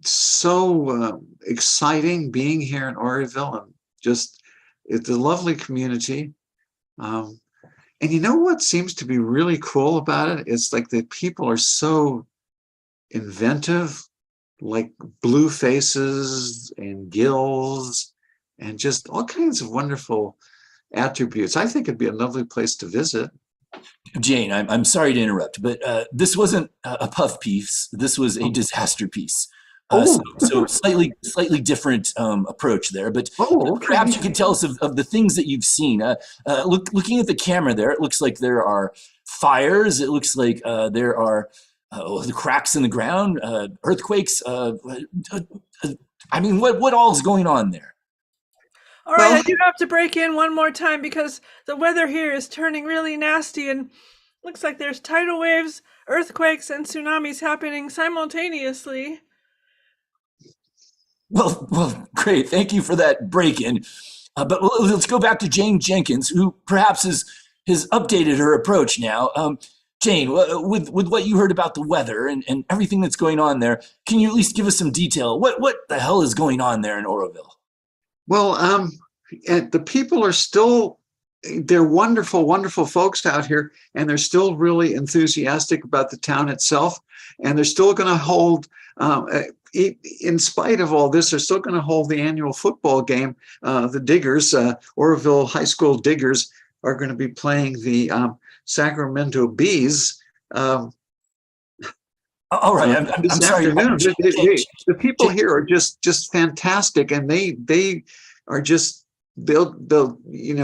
so exciting being here in Oroville, and just it's a lovely community. And you know what seems to be really cool about it? It's like the people are so inventive, like blue faces and gills and just all kinds of wonderful attributes. I think it'd be a lovely place to visit. Jane, I'm sorry to interrupt, but this wasn't a puff piece. This was a disaster piece. So slightly different approach there, but Okay. perhaps you could tell us of the things that you've seen. Looking at the camera there, it looks like there are fires. It looks like there are the cracks in the ground, earthquakes. I mean, what all is going on there? All right, Well- I do have to break in one more time because the weather here is turning really nasty and looks like there's tidal waves, earthquakes, and tsunamis happening simultaneously. Well, great. Thank you for that break-in. But let's go back to Jane Jenkins, who perhaps has updated her approach now. Jane, with what you heard about the weather and everything that's going on there, can you at least give us some detail? What the hell is going on there in Oroville? Well, the people are still, they're wonderful, wonderful folks out here, and they're still really enthusiastic about the town itself. And they're still going to hold, in spite of all this, they're still going to hold the annual football game. The Diggers, Oroville High School Diggers, are going to be playing the Sacramento Bees. All right, I'm sorry. The people here are just fantastic, and they are just they'll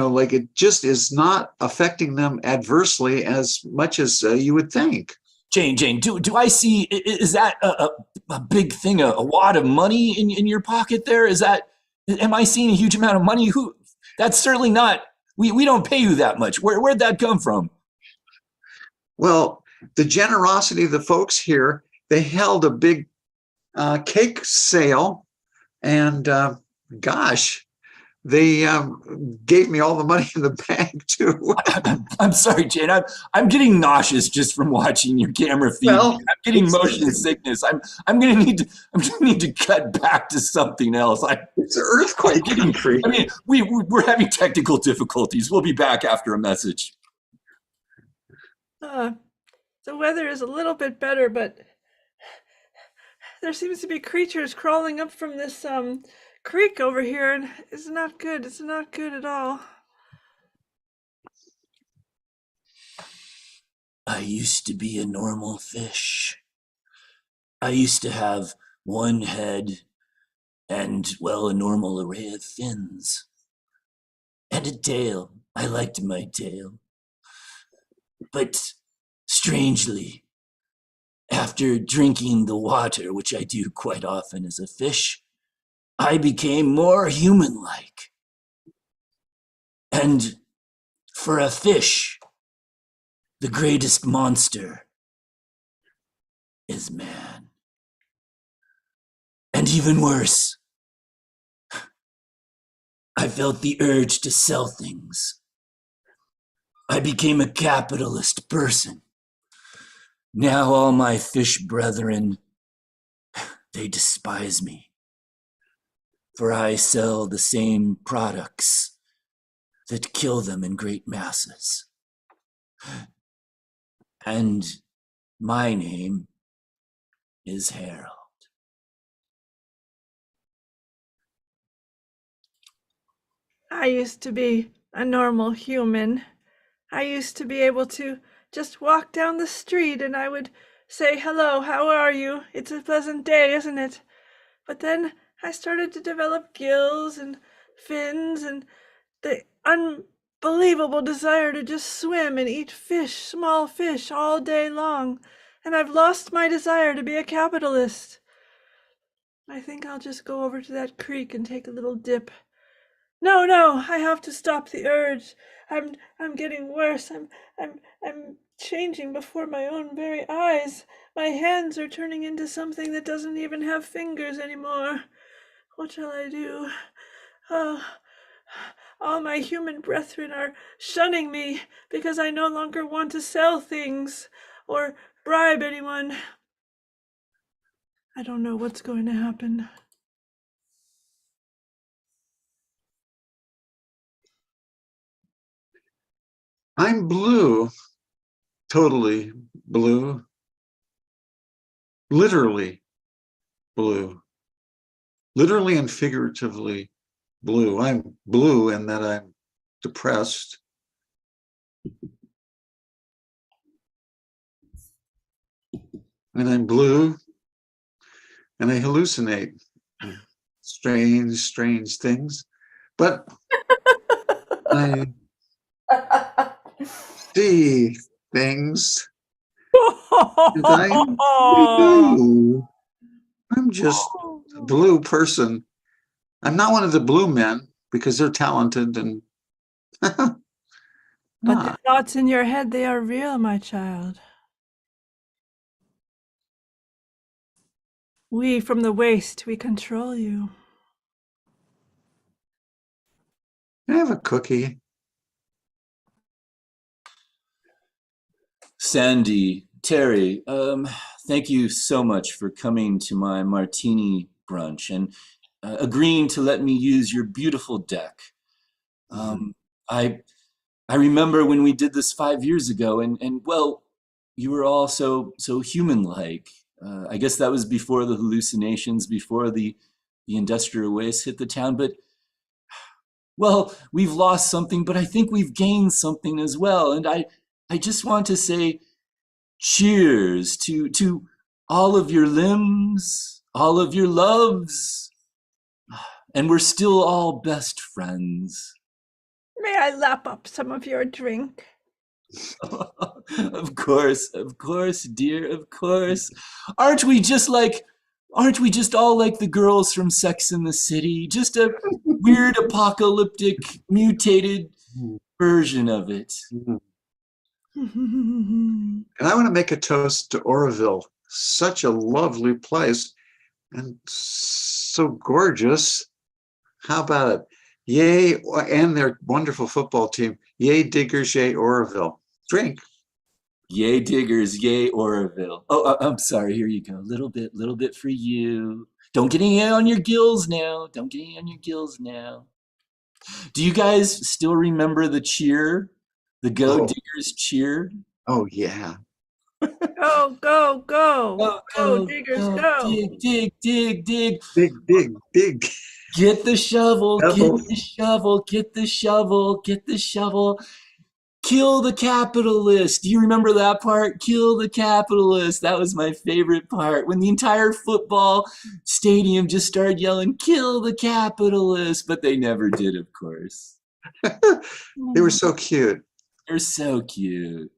like it just is not affecting them adversely as much as you would think. Jane, do I see? Is that a big thing? A wad of money in your pocket there? Am I seeing a huge amount of money? That's certainly not. We don't pay you that much. Where'd that come from? Well, the generosity of the folks here, they held a big cake sale, and gosh, they gave me all the money in the bag too. I'm sorry, Jane. I'm getting nauseous just from watching your camera feed. Well, I'm getting motion sickness. I'm gonna need to cut back to something else. It's an earthquake country. I mean, we're having technical difficulties. We'll be back after a message. The weather is a little bit better, but there seems to be creatures crawling up from this creek over here, and it's not good. It's not good at all. I used to be a normal fish. I used to have one head and, well, a normal array of fins. And a tail. I liked my tail. But strangely, after drinking the water, which I do quite often as a fish, I became more human-like. And for a fish, the greatest monster is man. And even worse, I felt the urge to sell things. I became a capitalist person. Now all my fish brethren, they despise me. For I sell the same products that kill them in great masses. And my name is Harold. I used to be a normal human. I used to be able to just walk down the street and I would say, "Hello, how are you? It's a pleasant day, isn't it?" But then I started to develop gills and fins and the unbelievable desire to just swim and eat fish, small fish, all day long. And I've lost my desire to be a capitalist. I think I'll just go over to that creek and take a little dip. No, I have to stop the urge. I'm getting worse. I'm changing before my own very eyes. My hands are turning into something that doesn't even have fingers anymore. What shall I do? Oh, all my human brethren are shunning me because I no longer want to sell things or bribe anyone. I don't know what's going to happen. I'm blue, totally blue, literally blue, literally and figuratively blue. I'm blue in that I'm depressed. And I'm blue and I hallucinate strange, strange things. But I see things, and I know I'm just a blue person. I'm not one of the blue men because they're talented and But the thoughts in your head, they are real, my child. We from the waist, we control you. Can I have a cookie? Sandy, Terry, thank you so much for coming to my martini brunch and agreeing to let me use your beautiful deck. I remember when we did this 5 years ago, and well, you were all so human-like. I guess that was before the hallucinations, before the industrial waste hit the town. But well, we've lost something, but I think we've gained something as well. And I just want to say cheers to all of your limbs, all of your loves, and we're still all best friends. May I lap up some of your drink? Of course, dear, of course. Aren't we just all like the girls from Sex and the City? Just a weird apocalyptic mutated version of it. And I want to make a toast to Oroville. Such a lovely place and so gorgeous. How about it? Yay, and their wonderful football team. Yay, Diggers, yay, Oroville. Drink. Yay, Diggers, yay, Oroville. Oh, I'm sorry. Here you go. Little bit for you. Don't get any on your gills now. Don't get any on your gills now. Do you guys still remember the cheer? The Go Diggers cheer? Oh, yeah. Go, go, go. Go, Diggers, go. Dig, dig, dig, dig. Dig, dig, dig. Get the shovel, Shovel. get the shovel, get the shovel, get the shovel. Kill the capitalist. Do you remember that part? Kill the capitalist. That was my favorite part. When the entire football stadium just started yelling, kill the capitalist. But they never did, of course. They were so cute. They're so cute.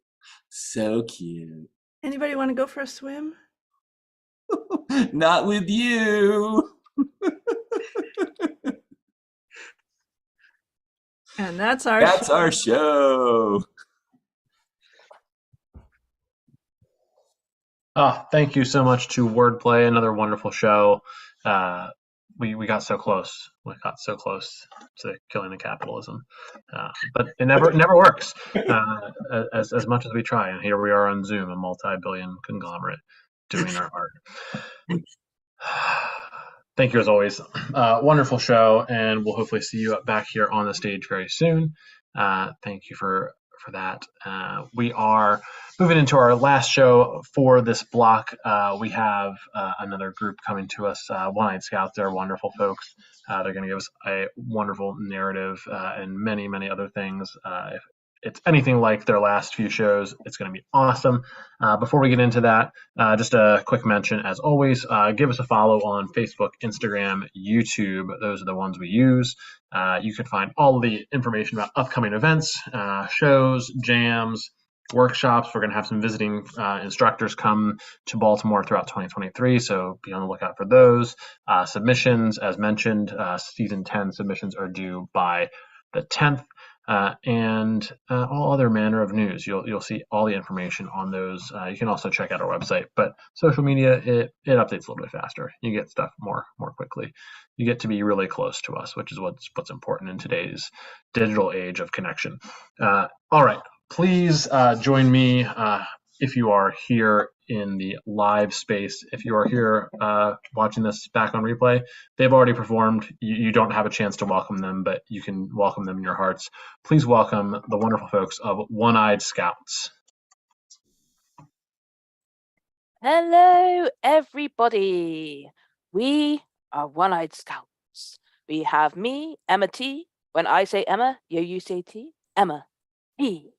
So cute. Anybody want to go for a swim? Not with you. And that's our That's our show. Thank you so much to Wordplay, another wonderful show. We got so close. We got so close to killing the capitalism, but it never works. As much as we try, and here we are on Zoom, a multi-billion conglomerate, doing our art. Thank you as always. Wonderful show, and we'll hopefully see you back here on the stage very soon. Thank you for that. We are moving into our last show for this block. We have another group coming to us, One-Eyed Scouts. They're wonderful folks. They're going to give us a wonderful narrative and many, many other things. If it's anything like their last few shows, it's going to be awesome. Before we get into that, just a quick mention, as always, give us a follow on Facebook, Instagram, YouTube. Those are the ones we use. You can find all of the information about upcoming events, shows, jams, workshops. We're going to have some visiting instructors come to Baltimore throughout 2023, so be on the lookout for those. Submissions, as mentioned, season 10 submissions are due by the 10th. And all other manner of news. You'll see all the information on those. You can also check out our website, but social media, it updates a little bit faster. You get stuff more quickly. You get to be really close to us, which is what's important in today's digital age of connection. All right, please join me if you are here in the live space. If you are here watching this back on replay, they've already performed. You don't have a chance to welcome them, but you can welcome them in your hearts. Please welcome the wonderful folks of One-Eyed Scouts. Hello, everybody. We are One-Eyed Scouts. We have me, Emma T. When I say Emma, you say T. Emma T.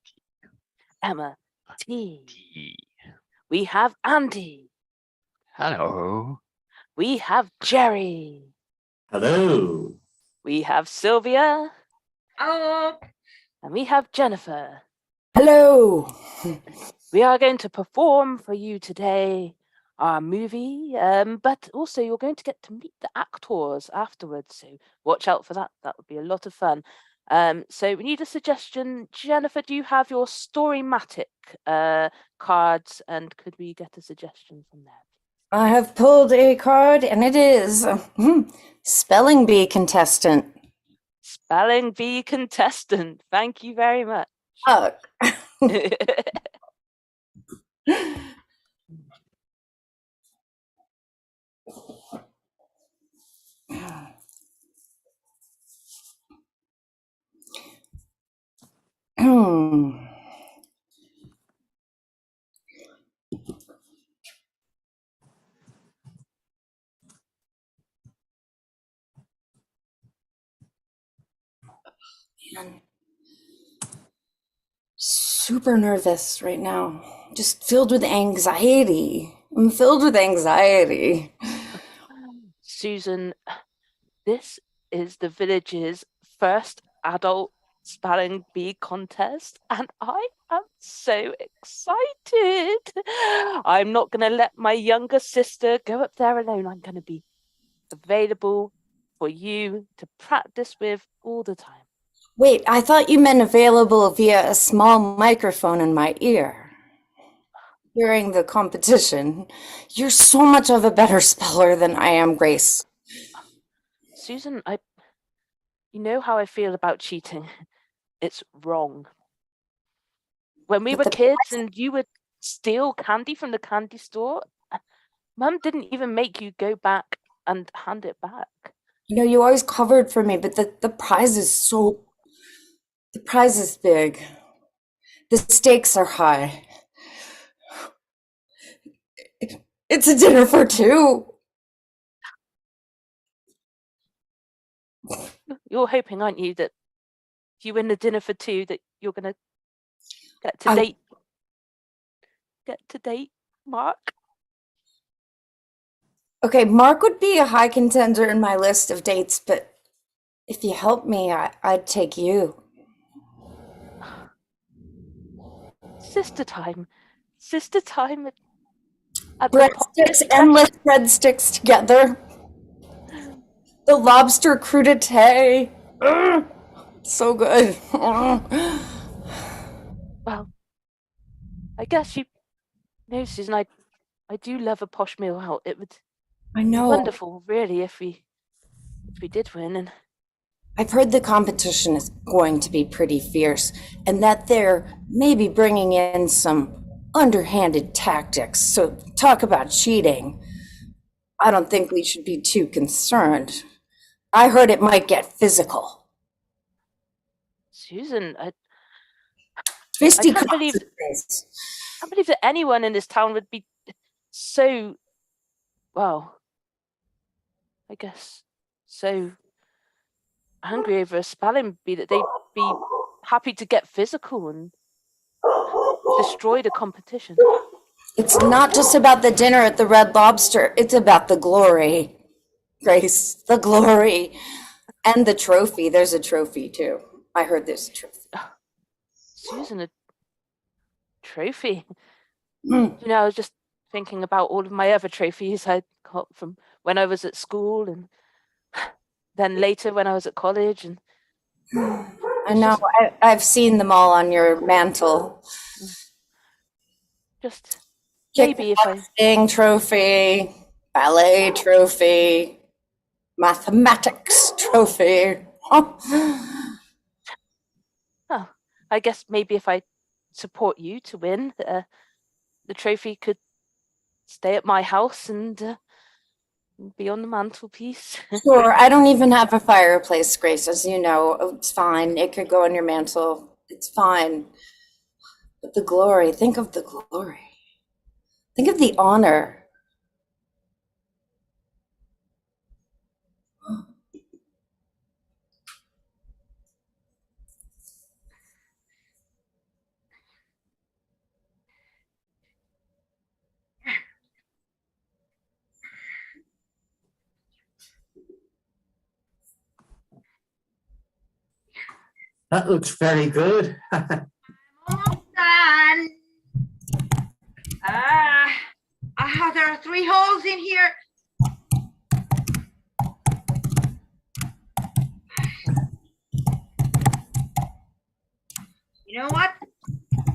Emma T. We have Andy. Hello. We have Jerry. Hello. We have Sylvia. Oh, And we have Jennifer. hello. We are going to perform for you today our movie, but also you're going to get to meet the actors afterwards, so watch out for that. That would be a lot of fun. So we need a suggestion. Jennifer, do you have your Storymatic cards, and could we get a suggestion from there? I have pulled a card, and it is spelling bee contestant. Spelling bee contestant. Thank you very much. Man. Super nervous right now. Just filled with anxiety. I'm filled with anxiety. Susan, this is the village's first adult spelling bee contest, and I am so excited. I'm not going to let my younger sister go up there alone. I'm going to be available for you to practice with all the time. Wait, I thought you meant available via a small microphone in my ear during the competition. You're so much of a better speller than I am, Grace. Susan, you know how I feel about cheating. It's wrong. When we were kids and you would steal candy from the candy store, Mum didn't even make you go back and hand it back. You know, you always covered for me, but the prize is the prize is big. The stakes are high. It's a dinner for two. You're hoping, aren't you, that if you win the dinner for two, that you're gonna get to date Mark? Okay, Mark would be a high contender in my list of dates, but if you help me, I'd take you. Sister time at the Breadsticks, endless breadsticks together. The lobster crudité. So good. Well, I guess you know, Susan, I do love a posh meal out. It would I be know. wonderful, really, if we did win. And I've heard the competition is going to be pretty fierce, and that they're maybe bringing in some underhanded tactics. So talk about cheating. I don't think we should be too concerned. I heard it might get physical. Susan, I Fisty can't believe that anyone in this town would be so, well, I guess, so angry over a spelling bee that they'd be happy to get physical and destroy the competition. It's not just about the dinner at the Red Lobster. It's about the glory, Grace. The glory. And the trophy. There's a trophy, too. I heard there's a trophy. Susan, a trophy? Mm. You know, I was just thinking about all of my other trophies I got from when I was at school, and then later when I was at college. And I know. I've seen them all on your mantle. just maybe if I Kickboxing trophy, ballet trophy, mathematics trophy. Oh, I guess maybe if I support you to win, the trophy could stay at my house and be on the mantelpiece. Sure, I don't even have a fireplace, Grace, as you know. It's fine. It could go on your mantle. It's fine. But the glory, think of the glory. Think of the honor. That looks very good. Almost done. There are 3 holes in here. You know what?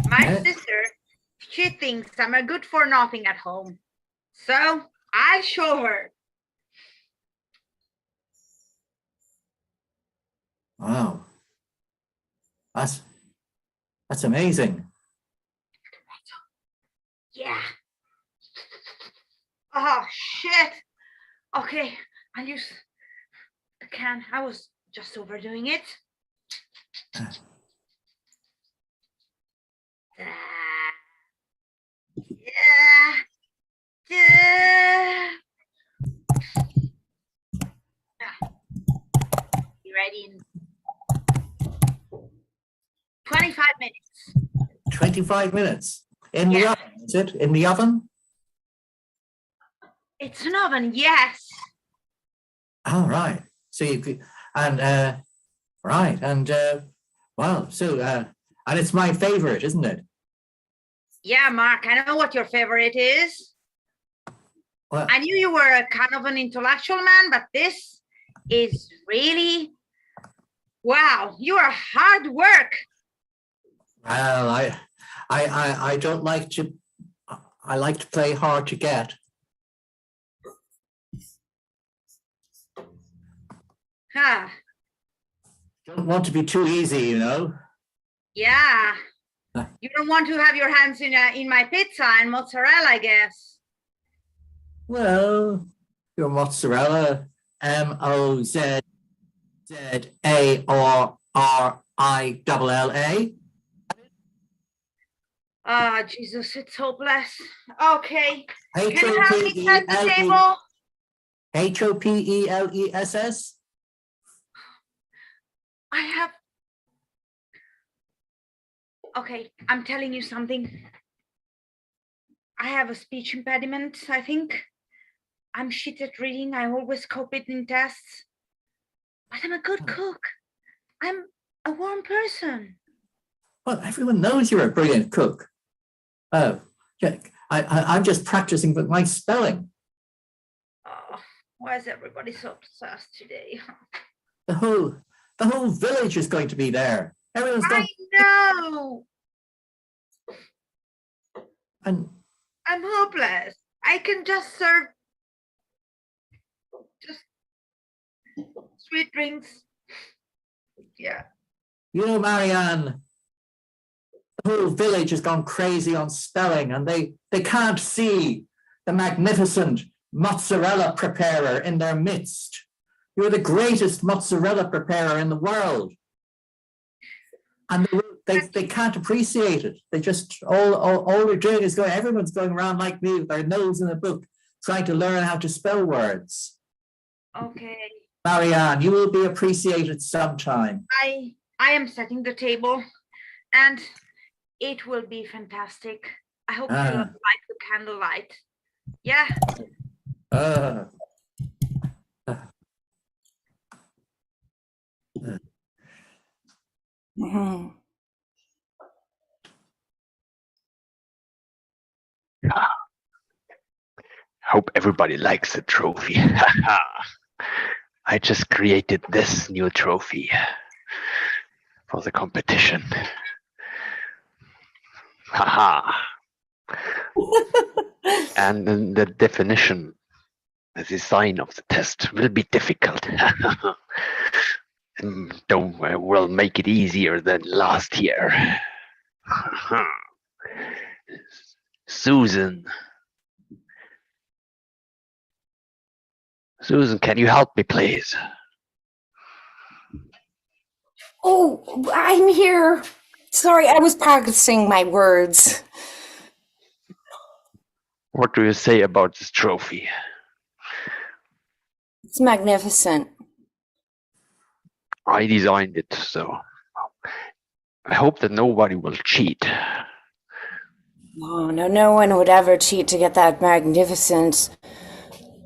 My Yeah. sister, she thinks I'm a good for nothing at home. So I'll show her. Wow. That's amazing. Yeah. Oh, shit. Okay, I'll use the can. I was just overdoing it. Yeah. Be ready in 25 minutes. 25 minutes. In the Yeah. oven, is it? In the oven? It's an oven, yes. All right. So you could, and right, and well, so and it's my favorite, isn't it? Yeah, Mark, I know what your favorite is. Well, I knew you were a kind of an intellectual man, but this is really, wow, you are hard work. well, I don't like to. I like to play hard to get. Huh. Don't want to be too easy, you know. Yeah. You don't want to have your hands in my pizza and mozzarella, I guess. Well, your mozzarella, Mozzarilla. Ah, Jesus, it's hopeless. Okay. Can you help me set the table? Hopeless. I have. Okay, I'm telling you something. I have a speech impediment, I think. I'm shit at reading. I always copy it in tests. But I'm a good cook. I'm a warm person. Well, everyone knows you're a brilliant cook. Oh, yeah, I'm just practicing with my spelling. Oh, why is everybody so obsessed today? The whole village is going to be there. Everyone's I going, know. and I'm hopeless. I can just serve just sweet drinks. Yeah. you know, Marianne, the whole village has gone crazy on spelling, and they can't see the magnificent mozzarella preparer in their midst. You're the greatest mozzarella preparer in the world. And they can't appreciate it. They just, all they're doing is everyone's going around like me with their nose in a book, trying to learn how to spell words. Okay. Marianne, you will be appreciated sometime. I am setting the table, and it will be fantastic. I hope you like the candlelight. Yeah. Mhm. Hope everybody likes the trophy. I just created this new trophy for the competition. Haha. And then the definition, the design of the test will be difficult. And we'll make it easier than last year. Susan, can you help me, please? Oh, I'm here. Sorry, I was practicing my words. What do you say about this trophy? It's magnificent. I designed it, so I hope that nobody will cheat. Oh, no one would ever cheat to get that magnificent,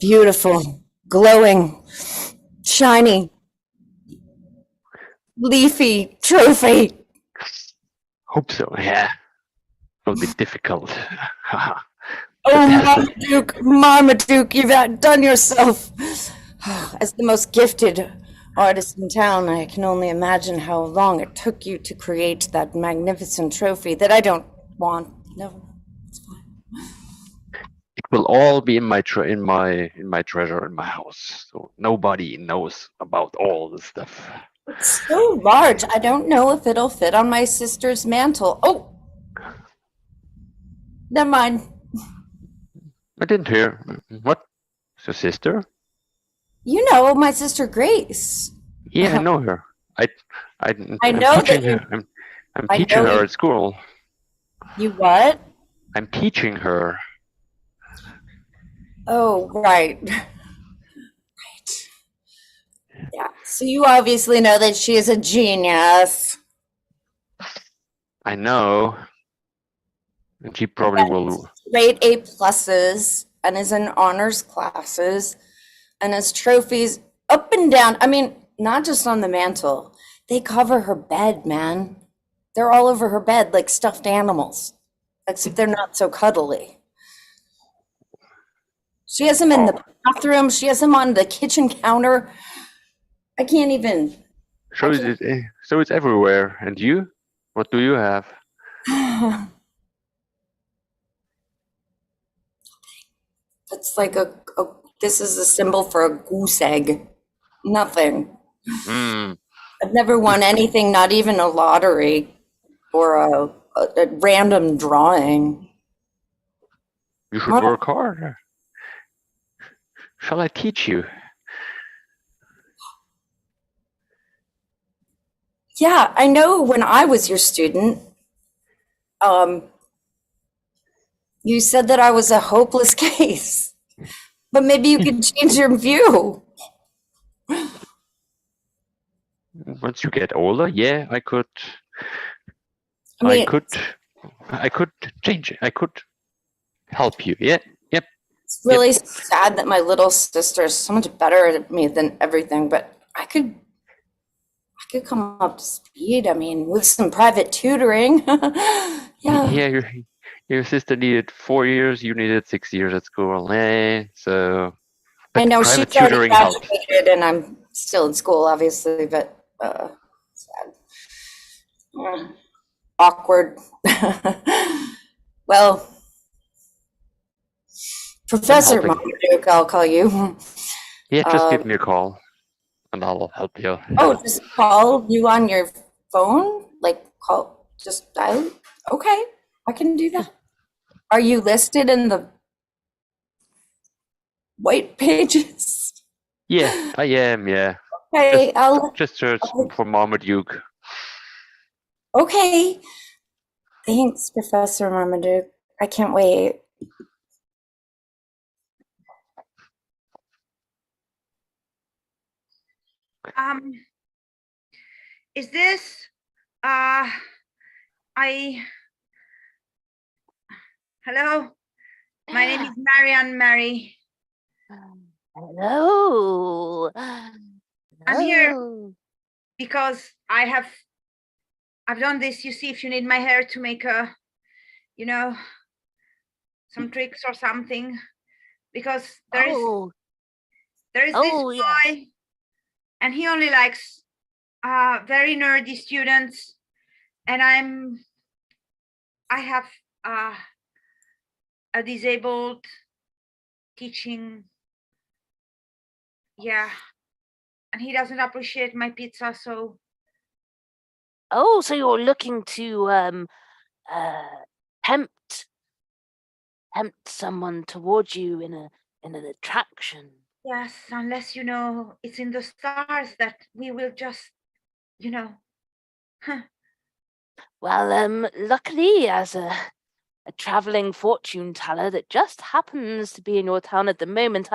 beautiful, glowing, shiny leafy trophy. Hope so, yeah. It'll be difficult. Oh, Fantastic. Marmaduke, you've outdone yourself. As the most gifted artist in town, I can only imagine how long it took you to create that magnificent trophy that I don't want. No, it's fine. It will all be in my treasure in my house, so nobody knows about all the stuff. It's so large. I don't know if it'll fit on my sister's mantle. Oh, never mind. I didn't hear. What? It's your sister? You know, my sister Grace. Yeah, I know her. I I'm know teaching that you, her. I'm I teaching know her you, at school. you what? I'm teaching her. Oh, right. Yeah. So you obviously know that she is a genius. I know. And she probably will. Straight A pluses and is in honors classes and has trophies up and down. I mean, not just on the mantle. They cover her bed, man. They're all over her bed like stuffed animals, except they're not so cuddly. She has them in the bathroom. She has them on the kitchen counter. I can't even. So it's everywhere. And you? What do you have? It's like this is a symbol for a goose egg. Nothing. Hmm. I've never won anything, not even a lottery or a random drawing. You should What? work hard. Shall I teach you? Yeah, I know when I was your student, you said that I was a hopeless case, but maybe you could change your view. Once you get older, yeah, I could. I mean, I could change it. I could help you. Yeah. Yep. it's really sad that my little sister is so much better at me than everything, but I could come up to speed. I mean, with some private tutoring. Yeah. Yeah. Your sister needed 4 years. You needed 6 years at school. So. I know she's private already tutoring helps. graduated and I'm still in school, obviously, but sad. Awkward. Well, Professor helping. Marmaduke, I'll call you. Yeah, just give me a call, and I'll help you. Oh, just call you on your phone? Like call, just dial? Okay, I can do that. Are you listed in the white pages? Yeah, I am. Yeah. Okay, Just search for Marmaduke. Okay. Thanks, Professor Marmaduke. I can't wait. Is this hello? My name is Marianne Mary. Hello. I'm here because I've done this, you see, if you need my hair to make some tricks or something, because there is this boy, and he only likes very nerdy students, and I have a disabled teaching, yeah, and he doesn't appreciate my pizza, so. Oh, so you're looking to tempt someone towards you in an attraction. Yes, unless it's in the stars that we will just, Well, luckily, as a traveling fortune teller that just happens to be in your town at the moment,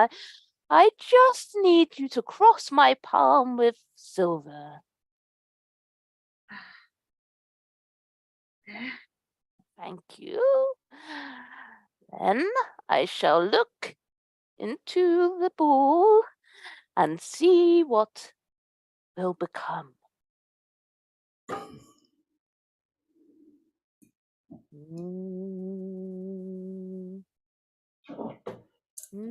I just need you to cross my palm with silver. Thank you. Then I shall look into the ball and see what will become. Mm. Mm. Mm.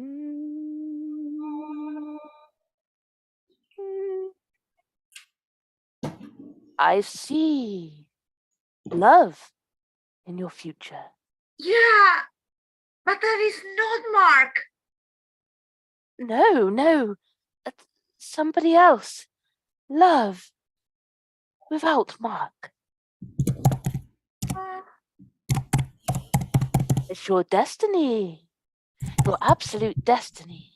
I see love in your future. Yeah, but that is not Mark. No, it's somebody else. Love without Mark. It's your destiny, your absolute destiny.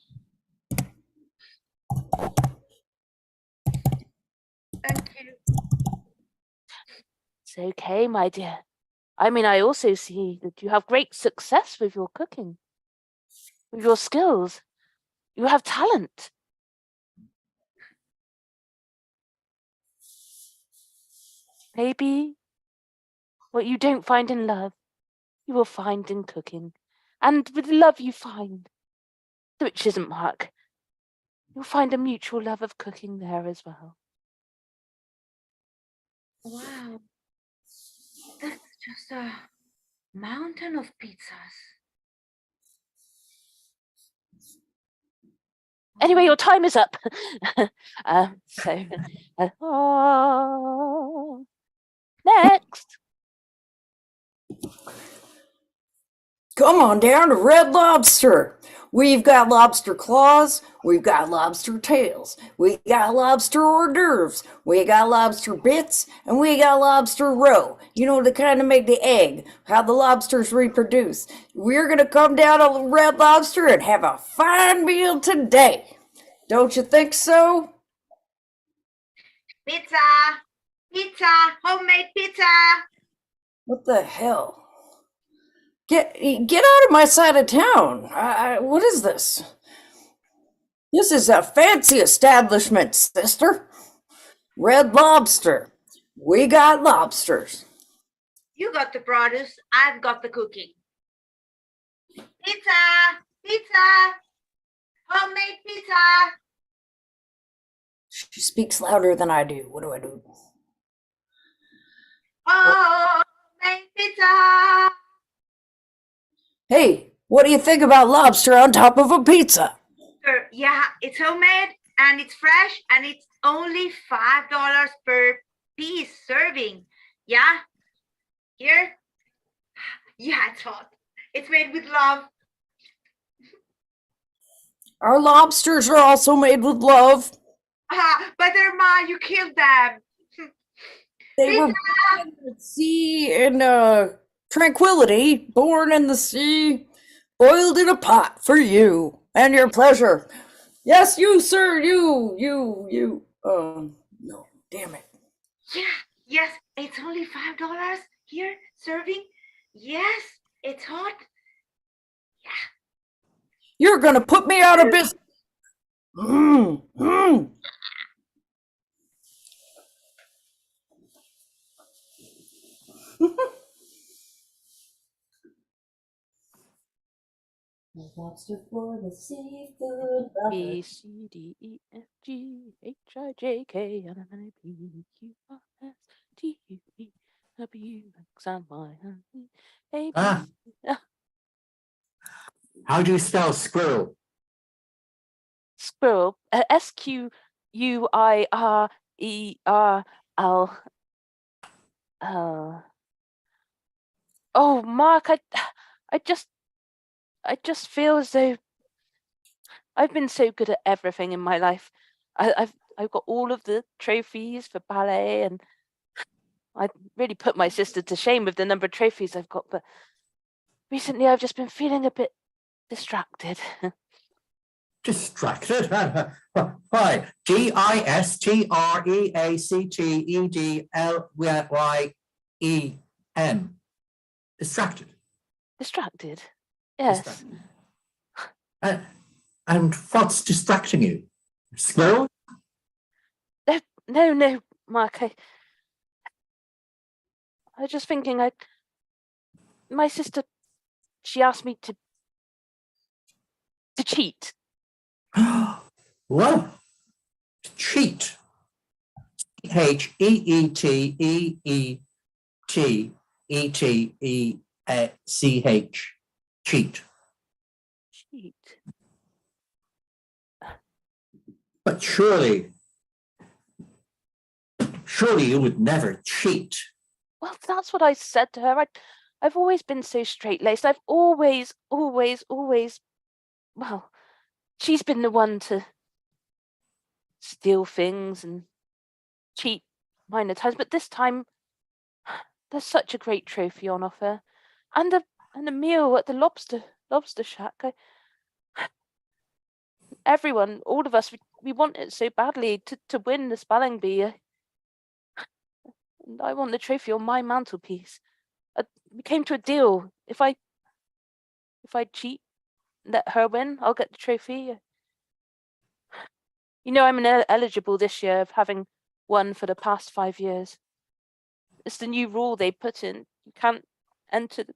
Thank you. It's okay, my dear. I mean, I also see that you have great success with your cooking, with your skills. You have talent. Maybe what you don't find in love, you will find in cooking. And with love you find, which isn't Mark, you'll find a mutual love of cooking there as well. Wow. That's just a mountain of pizzas. Anyway, your time is up. Next. Come on down to Red Lobster. We've got lobster claws, we've got lobster tails, we got lobster hors d'oeuvres, we got lobster bits, and we got lobster roe. You know, the kind to make the egg, how the lobsters reproduce. We're gonna come down to Red Lobster and have a fine meal today. Don't you think so? Pizza! Pizza! Homemade pizza! What the hell? Get out of my side of town. What is this? This is a fancy establishment, sister. Red Lobster. We got lobsters. You got the produce, I've got the cooking. Pizza! Pizza! Homemade pizza! She speaks louder than I do. What do I do? Homemade pizza! Hey, what do you think about lobster on top of a pizza? Yeah, it's homemade and it's fresh and it's only $5 per piece serving. Yeah? Here? Yeah, it's hot. It's made with love. Our lobsters are also made with love. But they're mine. You killed them. They were born in the sea in tranquility, born in the sea, boiled in a pot for you and your pleasure. Yes, you, sir, you. No, damn it. Yeah, yes, it's only $5 here serving. Yes, it's hot. Yeah. You're gonna put me out of business. Lobster for the seafood. B C D E F G H I J K L M N O P Q R S T U V W X and Y A B. How do you spell squirrel? Squirrel. SQUIREL. Oh, Mark, I just feel as though I've been so good at everything in my life. I've got all of the trophies for ballet, and I really put my sister to shame with the number of trophies I've got. But recently, I've just been feeling a bit distracted. Distracted? Why? GISTRACTEDLYEN. Distracted. Distracted. Yes. Distracted. And what's distracting you? Squirrel? No, Mark. I was just thinking. My sister, she asked me to cheat. What? Cheat? CHEETEETEETECH. Cheat. Cheat. But surely you would never cheat. Well, that's what I said to her. I've always been so straight-laced. I've always, well, she's been the one to steal things and cheat minor times, but this time there's such a great trophy on offer, and a meal at the lobster shack. Everyone, all of us, we want it so badly to win the spelling bee. And I want the trophy on my mantelpiece. We came to a deal. If I cheat, let her win, I'll get the trophy. You know, I'm eligible this year of having won for the past 5 years. It's the new rule they put in. You can't enter the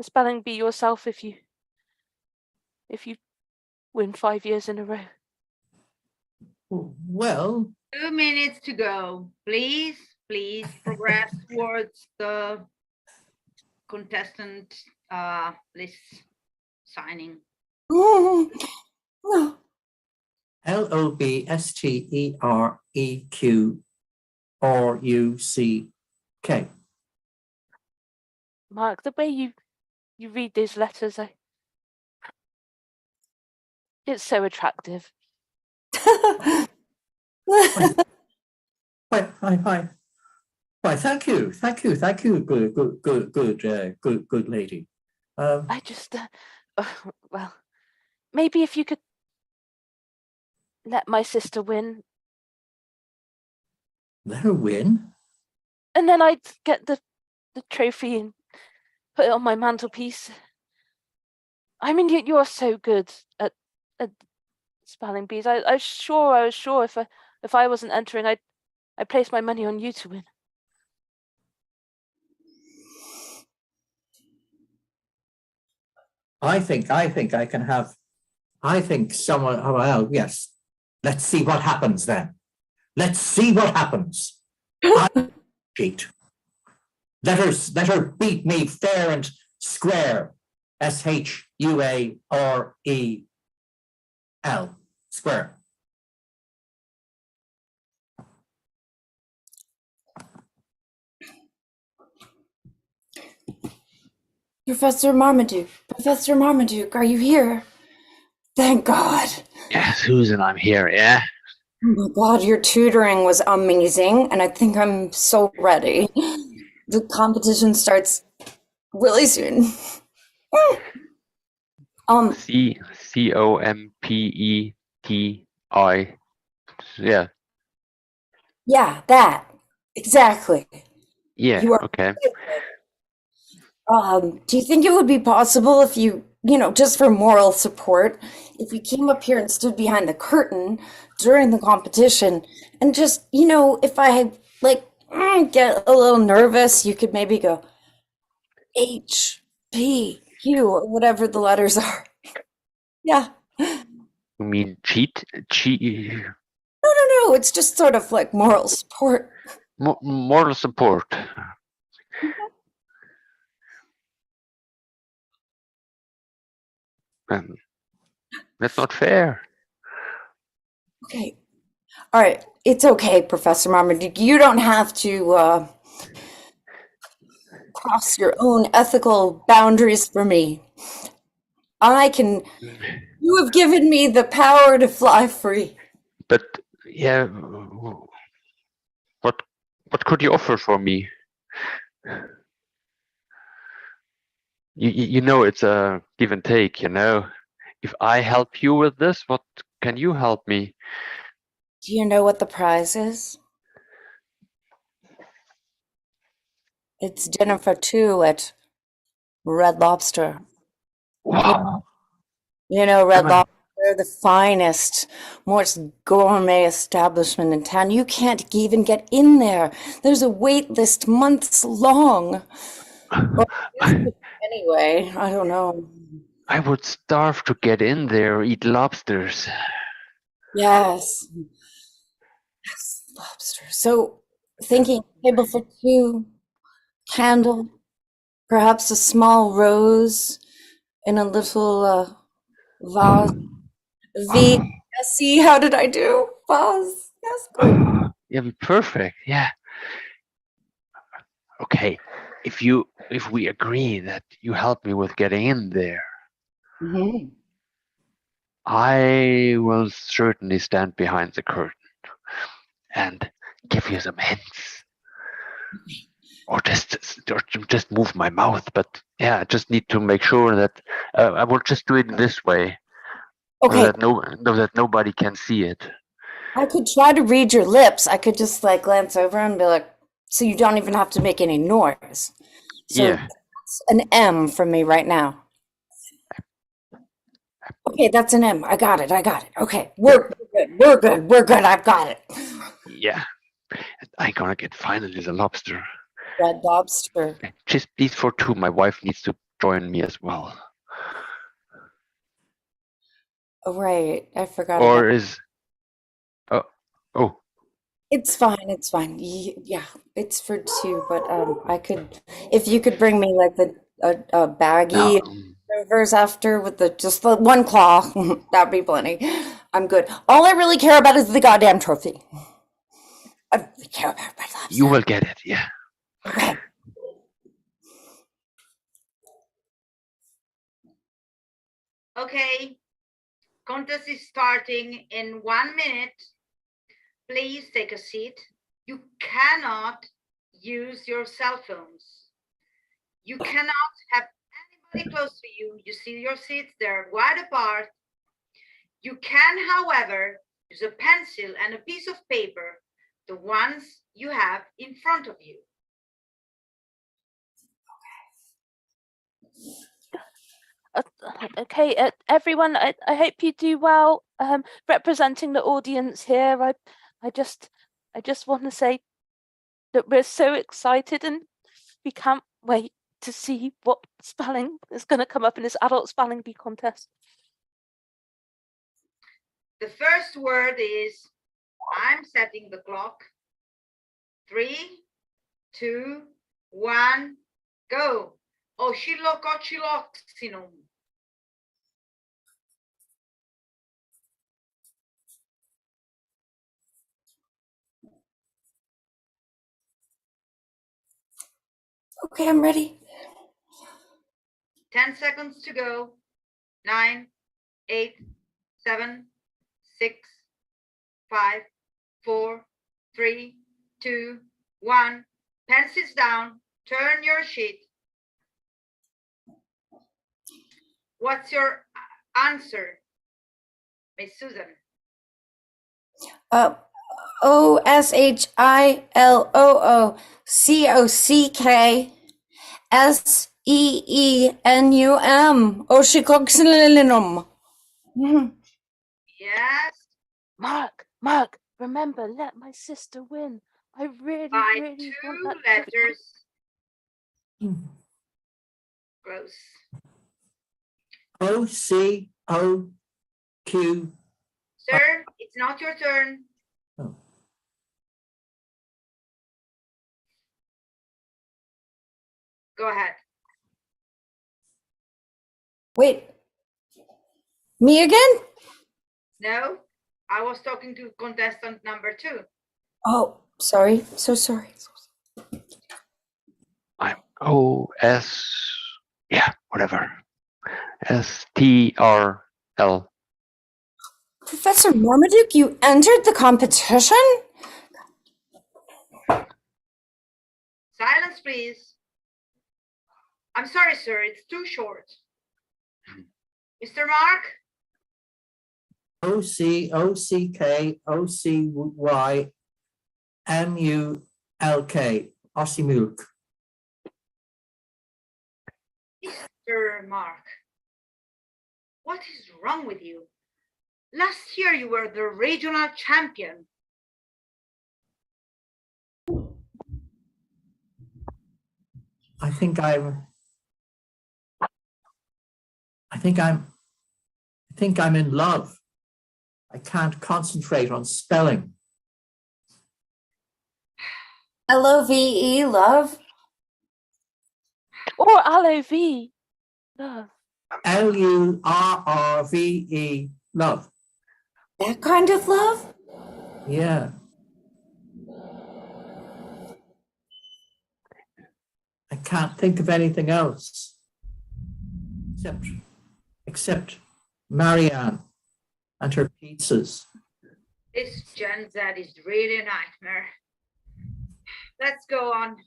spelling bee yourself if you win 5 years in a row. Well, 2 minutes to go. Please progress towards the contestant list signing. No. LOBSTEREQRUCK. Mark, the way you read those letters, it's so attractive. Why, thank you, good lady. I just, well, maybe if you could let my sister win, Let her win? and then I'd get the trophy and put it on my mantelpiece. I mean, you're so good at spelling bees. I was sure if I wasn't entering, I'd place my money on you to win. I think I can have. I think someone. Oh, well, yes. Let's see what happens then. Let's see what happens. I cheat. Let her beat me fair and square. SHUAREL. Square. Professor Marmaduke, are you here? Thank God. Yeah, Susan, I'm here, yeah? Oh my God, your tutoring was amazing, and I think I'm so ready. The competition starts really soon. COMPETI. Yeah. Yeah, that. Exactly. Yeah, You are. okay. Do you think it would be possible if you, just for moral support, if you came up here and stood behind the curtain during the competition and just, if I get a little nervous, you could maybe go H, P, Q, or whatever the letters are. Yeah. You mean cheat? No, it's just sort of like moral support. Moral support. That's not fair. Okay. All right. It's okay, Professor Marmaduke. You don't have to cross your own ethical boundaries for me. You have given me the power to fly free. But yeah, what could you offer for me? You know it's a give and take, If I help you with this, what can you help me? Do you know what the prize is? It's dinner for two at Red Lobster. Wow. Red Lobster, the finest, most gourmet establishment in town. You can't even get in there. There's a wait list months long. Anyway, I don't know. I would starve to get in there, eat lobsters. Yes. Lobster. So thinking table for two, candle, perhaps a small rose in a little vase. V. See, how did I do? Vase. Yes, good. Yeah, perfect. Yeah. Okay. If we agree that you help me with getting in there, Mhm. I will certainly stand behind the curtain and give you some hints. Or just move my mouth, but yeah, I just need to make sure that I will just do it this way, so Okay, that nobody can see it. I could try to read your lips. I could just like glance over and be like, so you don't even have to make any noise. So Yeah, that's an M for me right now. Okay, that's an M. I got it. I got it. Okay, we're good. We're good. We're good. I've got it. yeah. I'm gonna get finally the lobster. Red lobster. Just please for two. My wife needs to join me as well. Oh, right. I forgot about Or is oh It's fine. It's fine. Yeah, it's for two, but I could, if you could bring me like a now baggie servers after with just the one claw, that'd be plenty. I'm good. All I really care about is the goddamn trophy. I don't really care about Red you Lobster. will get it. Yeah. Okay. Okay, contest is starting in 1 minute. Please take a seat. You cannot use your cell phones. You cannot have anybody close to you. You see your seats, they're wide apart. You can, however, use a pencil and a piece of paper, the ones you have in front of you. Okay, everyone, I hope you do well. Representing the audience here, I just want to say that we're so excited and we can't wait to see what spelling is going to come up in this adult spelling bee contest. The first word is, I'm setting the clock. 3, 2, 1, go. Oscillococciloxinum. Okay, I'm ready. 10 seconds to go. 9, 8, 7, 6, 5, 4, 3, 2, 1. Pencils down. Turn your sheet. What's your answer, Miss Susan? Oshilockoccnum. Oshikoxinum. Yes. Mark, remember, let my sister win. I really, By really want 2 that letters. Close. O-C-O-Q. Sir, it's not your turn. Oh. Go ahead. Wait. Me again? No, I was talking to contestant number 2. Oh, sorry. So sorry. I'm O-S. Yeah, whatever. S-T-R-L. Professor Marmaduke, you entered the competition? Silence, please. I'm sorry, sir, it's too short. Mr. Mark? O-C-O-C-K-O-C-Y-M-U-L-K. Osimulk. Mr. Mark, what is wrong with you? Last year you were the regional champion. I think I'm in love. I can't concentrate on spelling. Love, love. Or L-O-V, love. Lurrve, love. That kind of love? Yeah. I can't think of anything else except Marianne and her pizzas. This Gen Z is really a nightmare. Let's go on.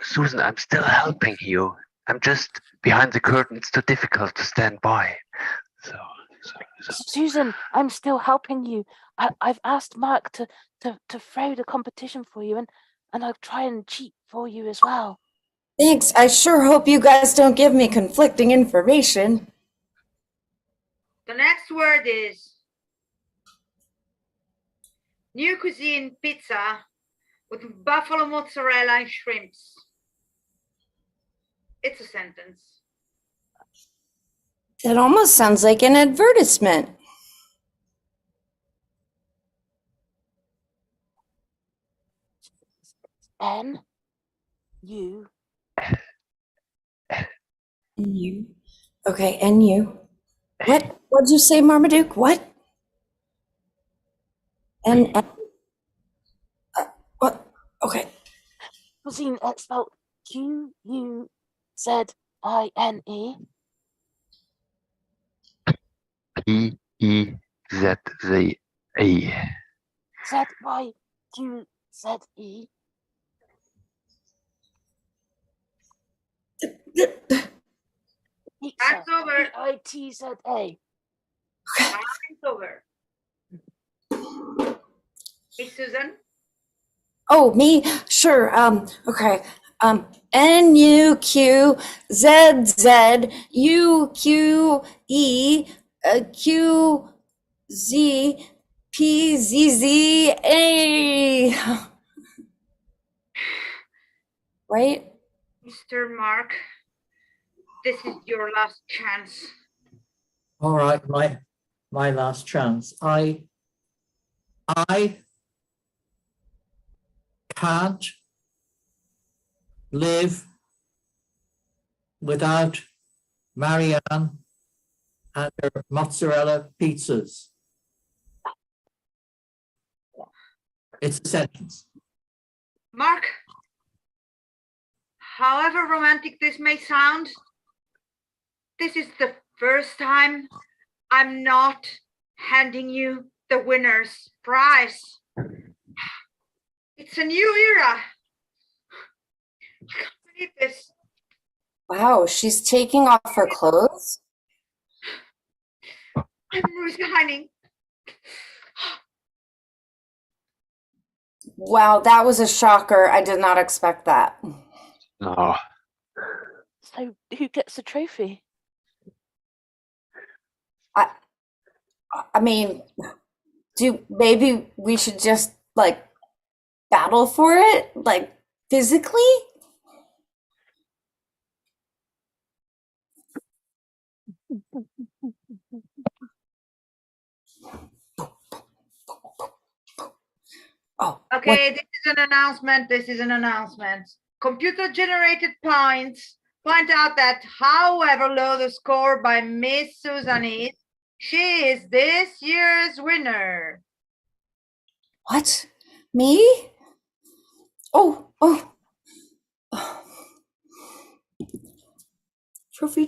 Susan, I'm still helping you. I'm just behind the curtain. It's too difficult to stand by. So. Susan, I'm still helping you. I've asked Mark to throw the competition for you, and I'll try and cheat for you as well. Thanks. I sure hope you guys don't give me conflicting information. The next word is new cuisine pizza with buffalo mozzarella and shrimps. It's a sentence. That almost sounds like an advertisement. N-U. You. Okay, and you. What'd you say, Marmaduke? What? And what? Okay. Cuisine, it's spelled Q-U-Z-I-N-E. P-E-Z-Z-E. Z-Y-Q-Z-E. That's over. P-I-T-Z-A. Time's over. Hey, Susan. Oh, me? Sure. Okay. Nuqzzuqe Right? Mr. Mark, this is your last chance. All right, my last chance. I can't live without Marianne and her mozzarella pizzas. It's a sentence. Mark, however romantic this may sound, this is the first time I'm not handing you the winner's prize. It's a new era. I can't believe this. Wow, she's taking off her clothes? I'm resigning. Wow, that was a shocker. I did not expect that. No. So who gets the trophy? I mean, maybe we should just like battle for it, like physically? Oh, Okay, this is an announcement. This is an announcement. Computer-generated points point out that however low the score by Miss Susan is, she is this year's winner. What? Me? Oh. Trophy.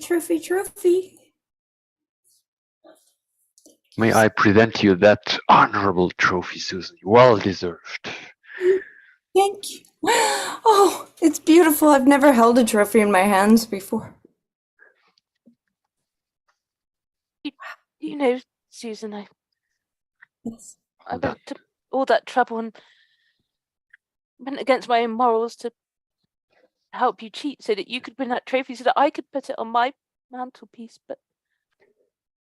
May I present you that honorable trophy, Susan? Well deserved. Thank you. Oh, it's beautiful. I've never held a trophy in my hands before. You know, Susan, I Yes. went to all that trouble and went against my own morals to help you cheat so that you could win that trophy so that I could put it on my mantelpiece. But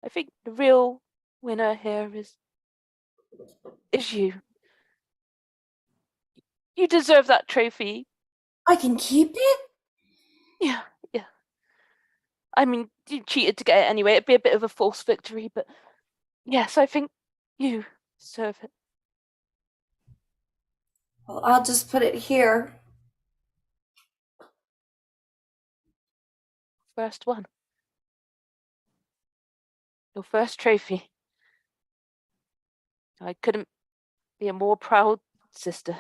I think the real winner here is you. You deserve that trophy. I can keep it? Yeah. I mean, you cheated to get it anyway. It'd be a bit of a false victory, but yes, I think you deserve it. Well, I'll just put it here. First one. Your first trophy. I couldn't be a more proud sister.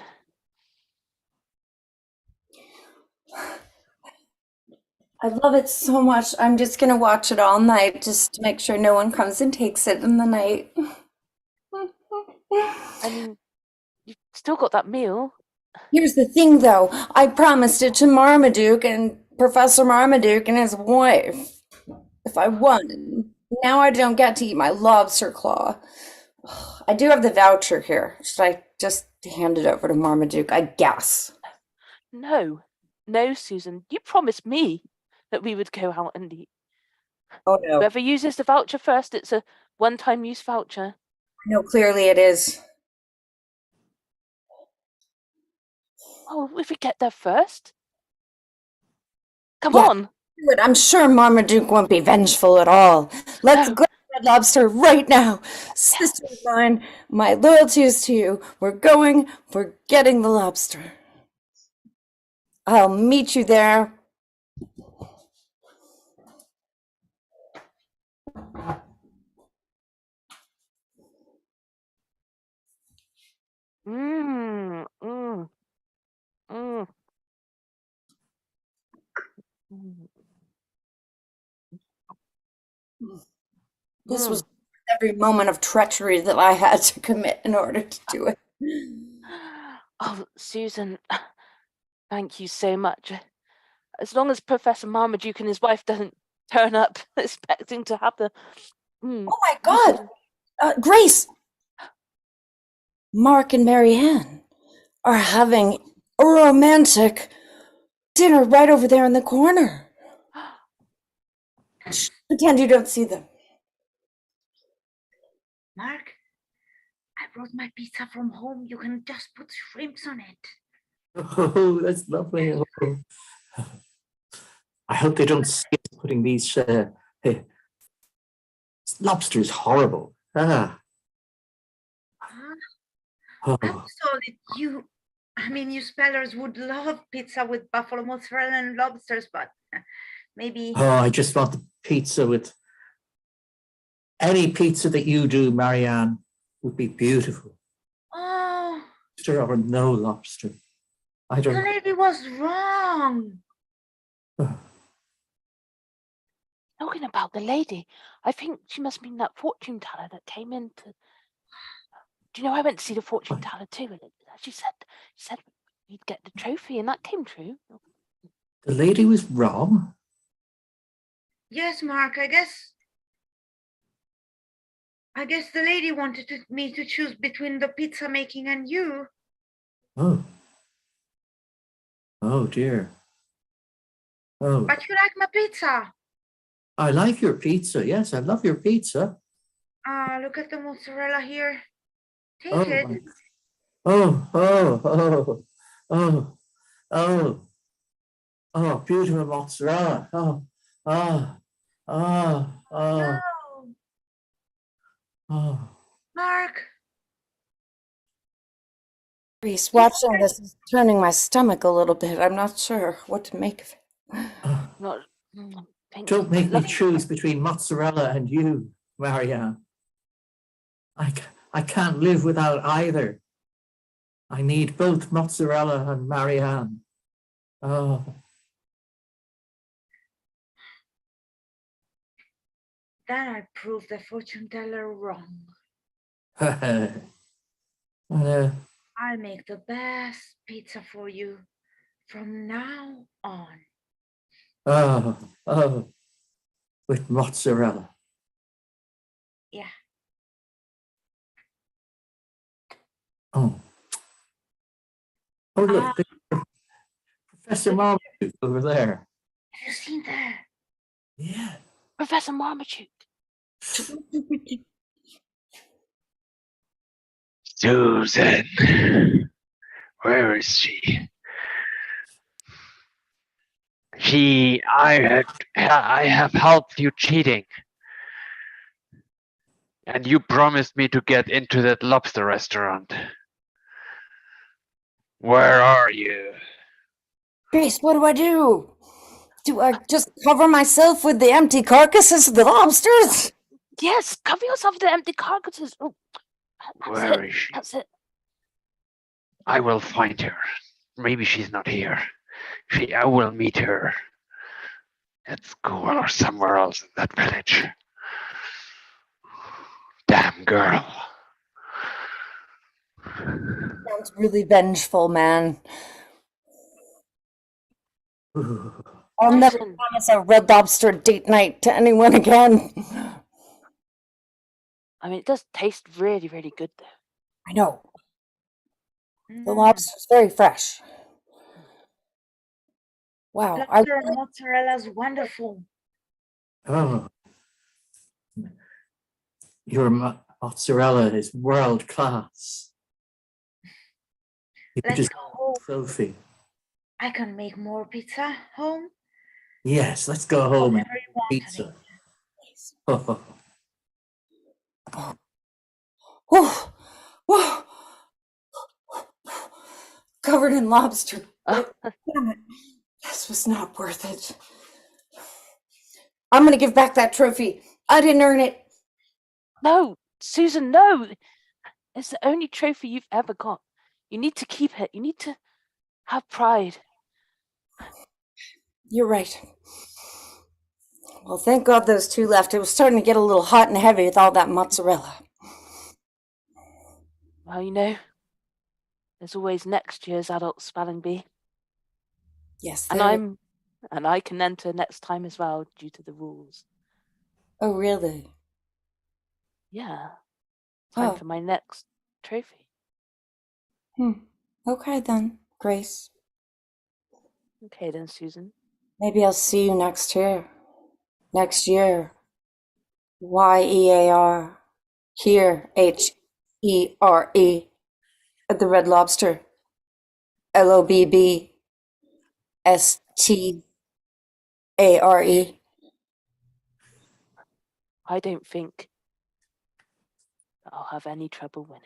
I love it so much. I'm just gonna watch it all night just to make sure no one comes and takes it in the night. I mean, you've still got that meal. Here's the thing, though. I promised it to Marmaduke and Professor Marmaduke and his wife if I won. Now I don't get to eat my lobster claw. I do have the voucher here. Should I just hand it over to Marmaduke? I guess. No, Susan. You promised me that we would go out and eat. Oh no. Whoever uses the voucher first, it's a one-time use voucher. No, clearly it is. Oh, if we get there first. Come Yeah. on. But I'm sure Marmaduke won't be vengeful at all. Let's No. go to Red Lobster right now. Sister of mine, my loyalty is to you. We're getting the lobster. I'll meet you there. Mmm. Mmm. Mmm. This was every moment of treachery that I had to commit in order to do it. Oh, Susan, thank you so much. As long as Professor Marmaduke and his wife doesn't turn up expecting to have the... Oh my God! Grace! Mark and Marianne are having a romantic dinner right over there in the corner. Shh, pretend you don't see them. Mark, I brought my pizza from home. You can just put shrimps on it. Oh, that's lovely. Oh. I hope they don't see us putting these. Lobster is horrible. Ah. I Oh. saw that you spellers would love pizza with buffalo mozzarella and lobsters, but maybe. Oh, I just want the pizza with any pizza that you do, Marianne, would be beautiful. Oh, Lobster or no lobster. I the don't. lady was wrong. Talking about the lady, I think she must mean that fortune teller that came in to... Do you know, I went to see the fortune teller too, and she said we'd get the trophy, and that came true. The lady was wrong. Yes, Mark, I guess the lady wanted me to choose between the pizza making and you. Oh. Oh dear. Oh. But you like my pizza. I like your pizza. Yes, I love your pizza. Look at the mozzarella here. Take Oh, it. Oh, beautiful mozzarella. No, Oh. Mark. Grace, watching this is turning my stomach a little bit. I'm not sure what to make of it. Not, Don't make me choose between mozzarella and you, Marianne. I can't live without either. I need both mozzarella and Marianne. Oh. Then I proved the fortune teller wrong. I'll make the best pizza for you from now on. With mozzarella. Yeah. Oh, look, Professor Marmaduke over there. Have you seen that? Yeah. Professor Marmaduke. Susan, where is she? I have helped you cheating. And you promised me to get into that lobster restaurant. Where are you? Grace, what do I do? Do I just cover myself with the empty carcasses of the lobsters? Yes, cover yourself with the empty carcasses. Oh, that's Where it. is she? That's it. I will find her. Maybe she's not here. I will meet her at school or somewhere else in that village. Damn girl. Sounds really vengeful, man. I'll never Listen. promise a Red Lobster date night to anyone again. I mean, it does taste really, really good, though. I know. The Mm. lobster's very fresh. Wow. Lobster and mozzarella is wonderful. Oh, your mozzarella is world class. You Let's just go home. trophy. I can make more pizza home. Yes, let's go home and Whatever you want, pizza. honey. Whew. Whew. Covered in lobster. Damn it. This was not worth it. I'm going to give back that trophy. I didn't earn it. No, Susan, no. It's the only trophy you've ever got. You need to keep it. You need to have pride. You're right. Well, thank God those two left. It was starting to get a little hot and heavy with all that mozzarella. Well, you know, there's always next year's adult spelling bee. Yes, And I can enter next time as well due to the rules. Oh, really? Yeah. Time Oh. for my next trophy. Okay then, Grace. Okay then, Susan. Maybe I'll see you next year. Next year. YEAR. Here, HERE. At the Red Lobster. LOBBSTARE. I don't think that I'll have any trouble winning.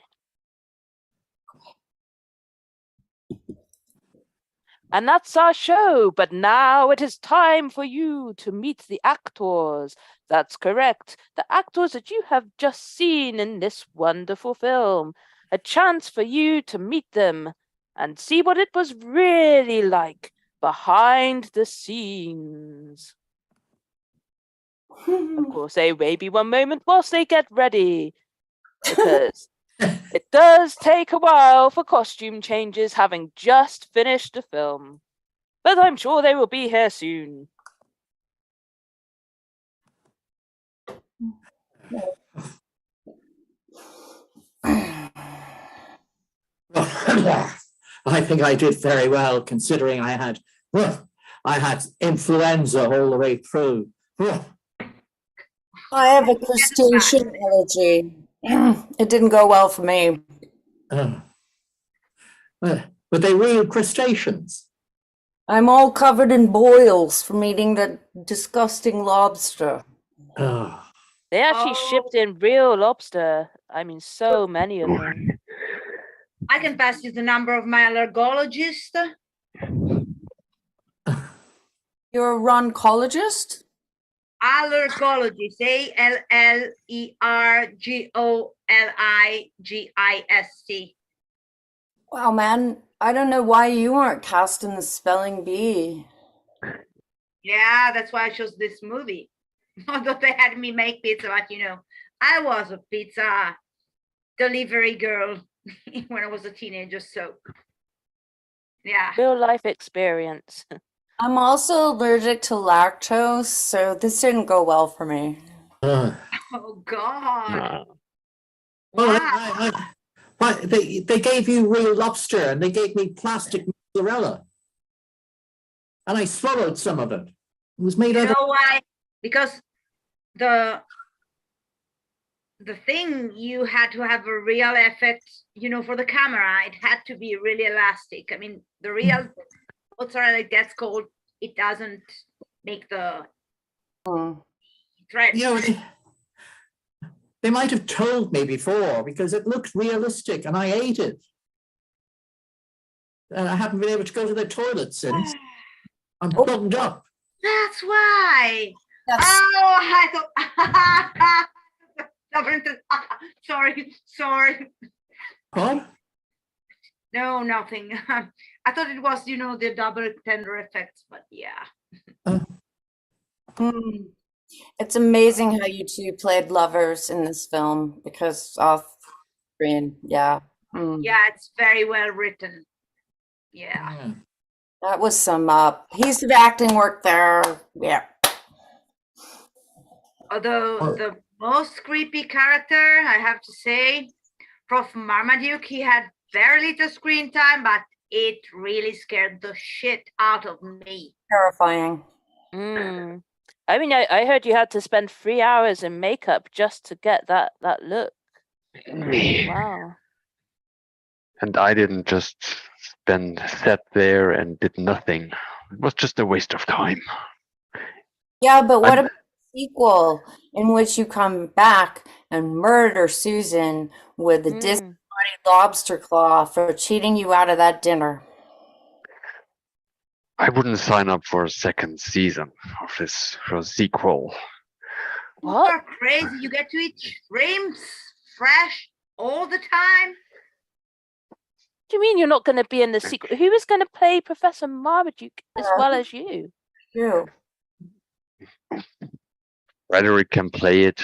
And that's our show, but now it is time for you to meet the actors. That's correct, the actors that you have just seen in this wonderful film. A chance for you to meet them and see what it was really like behind the scenes. Of course, they may be one moment whilst they get ready, because it does take a while for costume changes, having just finished the film. But I'm sure they will be here soon. I think I did very well, considering I had influenza all the way through. I have a crustacean allergy. It didn't go well for me. Were they real crustaceans? I'm all covered in boils from eating that disgusting lobster. Oh. They actually shipped in real lobster. I mean, so many of them. I can pass you the number of my allergologist. You're a roncologist? Allergologist, ALLERGOLIGIST. Wow, man, I don't know why you aren't cast in the spelling bee. Yeah, that's why I chose this movie. Although they had me make pizza, but you know, I was a pizza delivery girl when I was a teenager, so yeah. Real life experience. I'm also allergic to lactose, so this didn't go well for me. Oh God. Well, they gave you real lobster and they gave me plastic mozzarella. And I swallowed some of it. It was made You out know why? Because the thing, you had to have a real effect, you know, for the camera. It had to be really elastic. I mean, the real mozzarella, it gets cold, it doesn't make the thread. You know, they might have told me before because it looked realistic and I ate it. and I haven't been able to go to the toilet since. I'm plugged up. That's why. That's Oh, I thought. Sorry. What? No, nothing. I thought it was, the double tender effects, but yeah. it's amazing how you two played lovers in this film because off screen. Yeah. Yeah, it's very well written. Yeah. Yeah. That was some piece of acting work there. Yeah. Although Oh. the most creepy character, I have to say, Prof. Marmaduke, he had very little screen time, but it really scared the shit out of me. Terrifying. I mean, I heard you had to spend 3 hours in makeup just to get that look. Wow. And I didn't just sat there and did nothing. It was just a waste of time. Yeah, but what I'm- about the sequel in which you come back and murder Susan with the disembodied lobster claw for cheating you out of that dinner? I wouldn't sign up for a second season of this for a sequel. What? You're crazy. You get to eat shrimps fresh all the time. What do you mean you're not going to be in the sequel? Who is going to play Professor Marmaduke as well as you? You. Frederick can play it.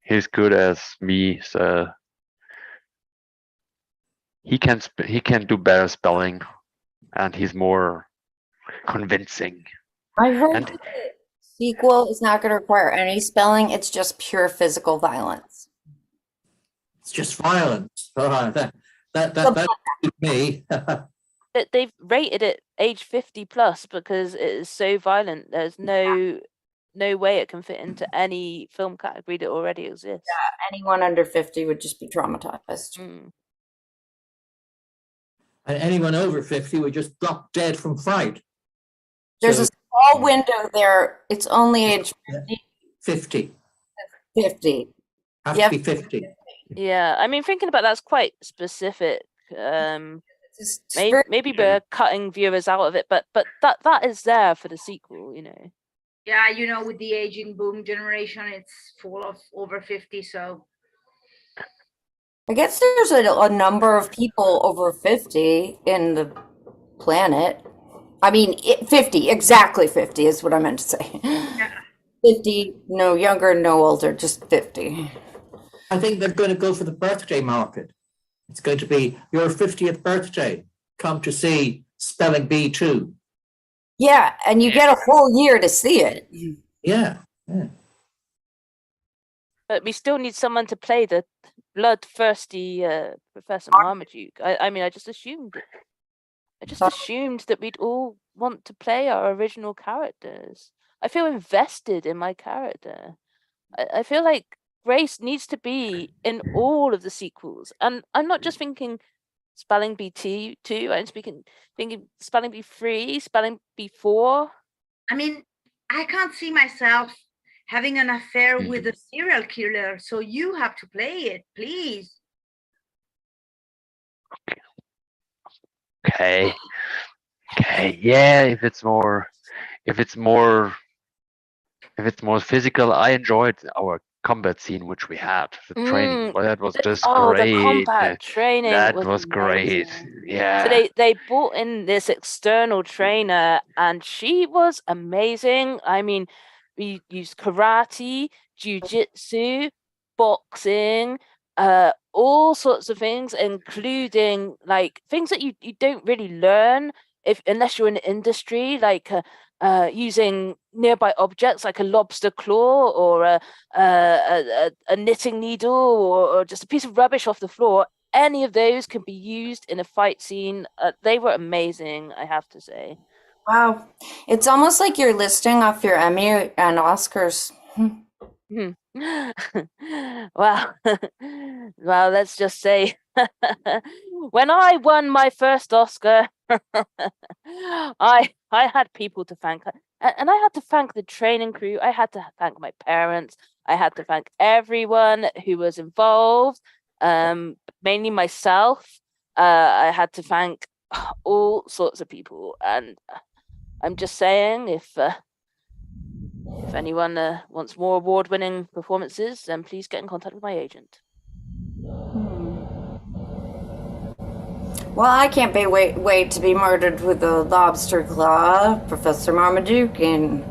He's good as me, so he can do better spelling, and he's more convincing. I heard And that the sequel is not going to require any spelling. It's just pure physical violence. It's just violence. That's me. They've rated it age 50 plus because it is so violent. There's no way it can fit into any film category that already exists. Anyone under 50 would just be traumatized. Mm. And anyone over 50 would just drop dead from fright. There's a So, small window there. It's only age 50. 50. Have Yep. to be 50. Yeah, I mean, thinking about that's quite specific. It's Maybe we're cutting viewers out of it, but that is there for the sequel, Yeah, with the aging boom generation, it's full of over 50. So I guess there's a number of people over 50 in the planet. I mean, 50, exactly 50 is what I meant to say. yeah. 50, no younger, no older, just 50. I think they're going to go for the birthday market. It's going to be your 50th birthday. Come to see Spelling Bee 2. Yeah, and you get a whole year to see it. Yeah. But we still need someone to play the bloodthirsty Professor Marmaduke. I mean, I just assumed it. I just assumed that we'd all want to play our original characters. I feel invested in my character. I feel like Grace needs to be in all of the sequels. And I'm not just thinking Spelling Bee 2, I'm thinking Spelling Bee 3, Spelling Bee 4. I mean, I can't see myself having an affair with a serial killer, so you have to play it, please. Okay, yeah. If it's more physical, I enjoyed our combat scene which we had. The training, well, that was just great. The combat training that was great. amazing. Yeah. So they brought in this external trainer, and she was amazing. I mean, we used karate, jujitsu, boxing, all sorts of things, including like things that you don't really learn unless you're in the industry, like using nearby objects like a lobster claw or a knitting needle or just a piece of rubbish off the floor. Any of those can be used in a fight scene. They were amazing, I have to say. Wow. It's almost like you're listing off your Emmy and Oscars. Well, well, let's just say when I won my first Oscar, I had people to thank, and I had to thank the training crew. I had to thank my parents. I had to thank everyone who was involved. Mainly myself. I had to thank all sorts of people, and I'm just saying, if anyone wants more award-winning performances, then please get in contact with my agent. Well, I can't wait to be murdered with a lobster claw, Professor Marmaduke, in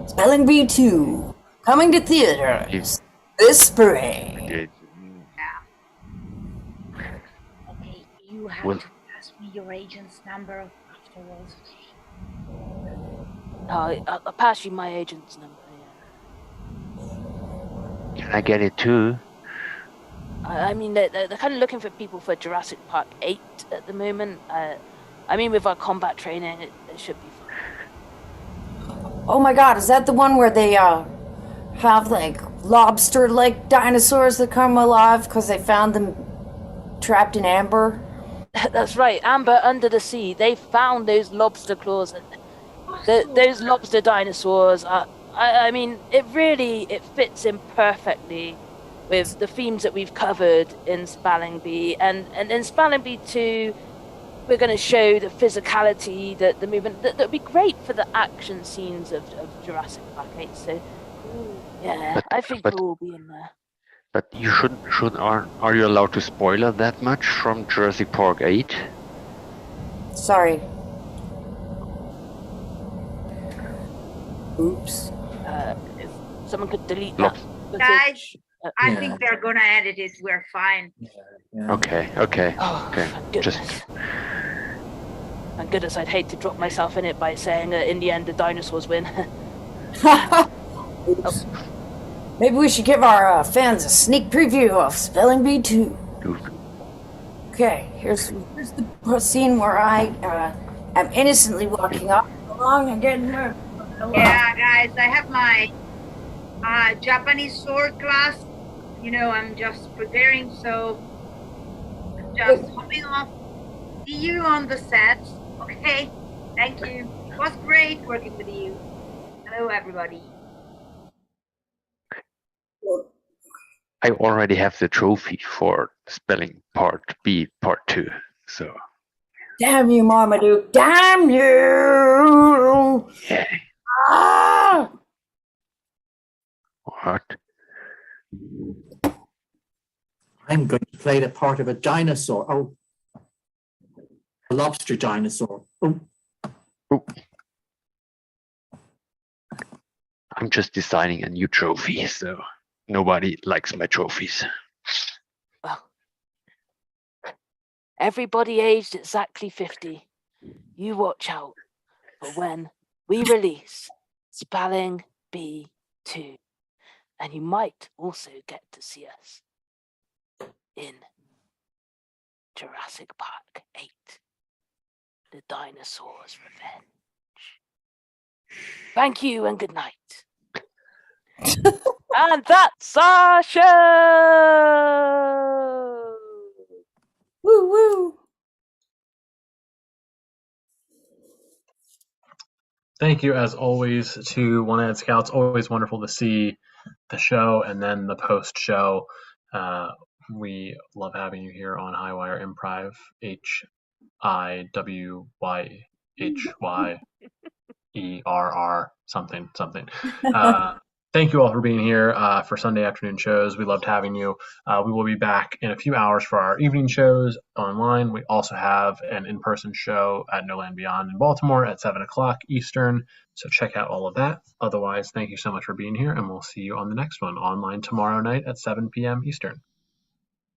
Spelling Bee 2, coming to theaters this spring. Yeah. Okay, you have Well- to pass me your agent's number afterwards. I'll pass you my agent's number. Yeah. Can I get it too? I mean, they're kind of looking for people for Jurassic Park 8 at the moment. I mean, with our combat training, it should be fine. Oh my god, is that the one where they have like lobster-like dinosaurs that come alive because they found them trapped in amber? That's right, Amber under the sea. They found those lobster claws. Those lobster dinosaurs are. I mean, it fits in perfectly with the themes that we've covered in Spelling Bee, and in Spelling Bee 2, we're going to show the physicality, the movement that would be great for the action scenes of Jurassic Park 8. So, yeah, I think we'll all be in there. But you are you allowed to spoiler that much from Jurassic Park 8? Sorry. Oops. If someone could delete Look. that Guys, footage. I Yeah. think they're gonna edit it. We're fine. Yeah. Okay. Oh, Okay. thank goodness. Just Thank goodness, I'd hate to drop myself in it by saying in the end the dinosaurs win. Oops. Maybe we should give our fans a sneak preview of Spelling Bee 2. Okay, here's the scene where I am innocently walking up along and getting murdered. Yeah, guys, I have my Japanese sword class. You know, I'm just preparing, so I'm just hopping off. See you on the set. Okay, thank you. It was great working with you. Hello, everybody. I already have the trophy for Spelling Part B Part 2. So Damn you, Marmaduke! Damn you! yeah. Ah! What? I'm going to play the part of a dinosaur. Oh, a lobster dinosaur. Oh, I'm just designing a new trophy, so nobody likes my trophies. Well, everybody aged exactly 50. You watch out for when we release Spelling Bee 2. And you might also get to see us in Jurassic Park 8, The Dinosaurs' Revenge. Thank you and good night. And that's our show! Woo woo! Thank you, as always, to One Ad Scouts. Always wonderful to see the show and then the post-show. We love having you here on Highwire Improv, HIWYHYERR something. Thank you all for being here for Sunday afternoon shows. We loved having you. We will be back in a few hours for our evening shows online. We also have an in-person show at No Land Beyond in Baltimore at 7 o'clock Eastern. So check out all of that. Otherwise, thank you so much for being here, and we'll see you on the next one online tomorrow night at 7 p.m. Eastern.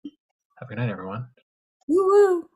Have a good night, everyone. Woo woo!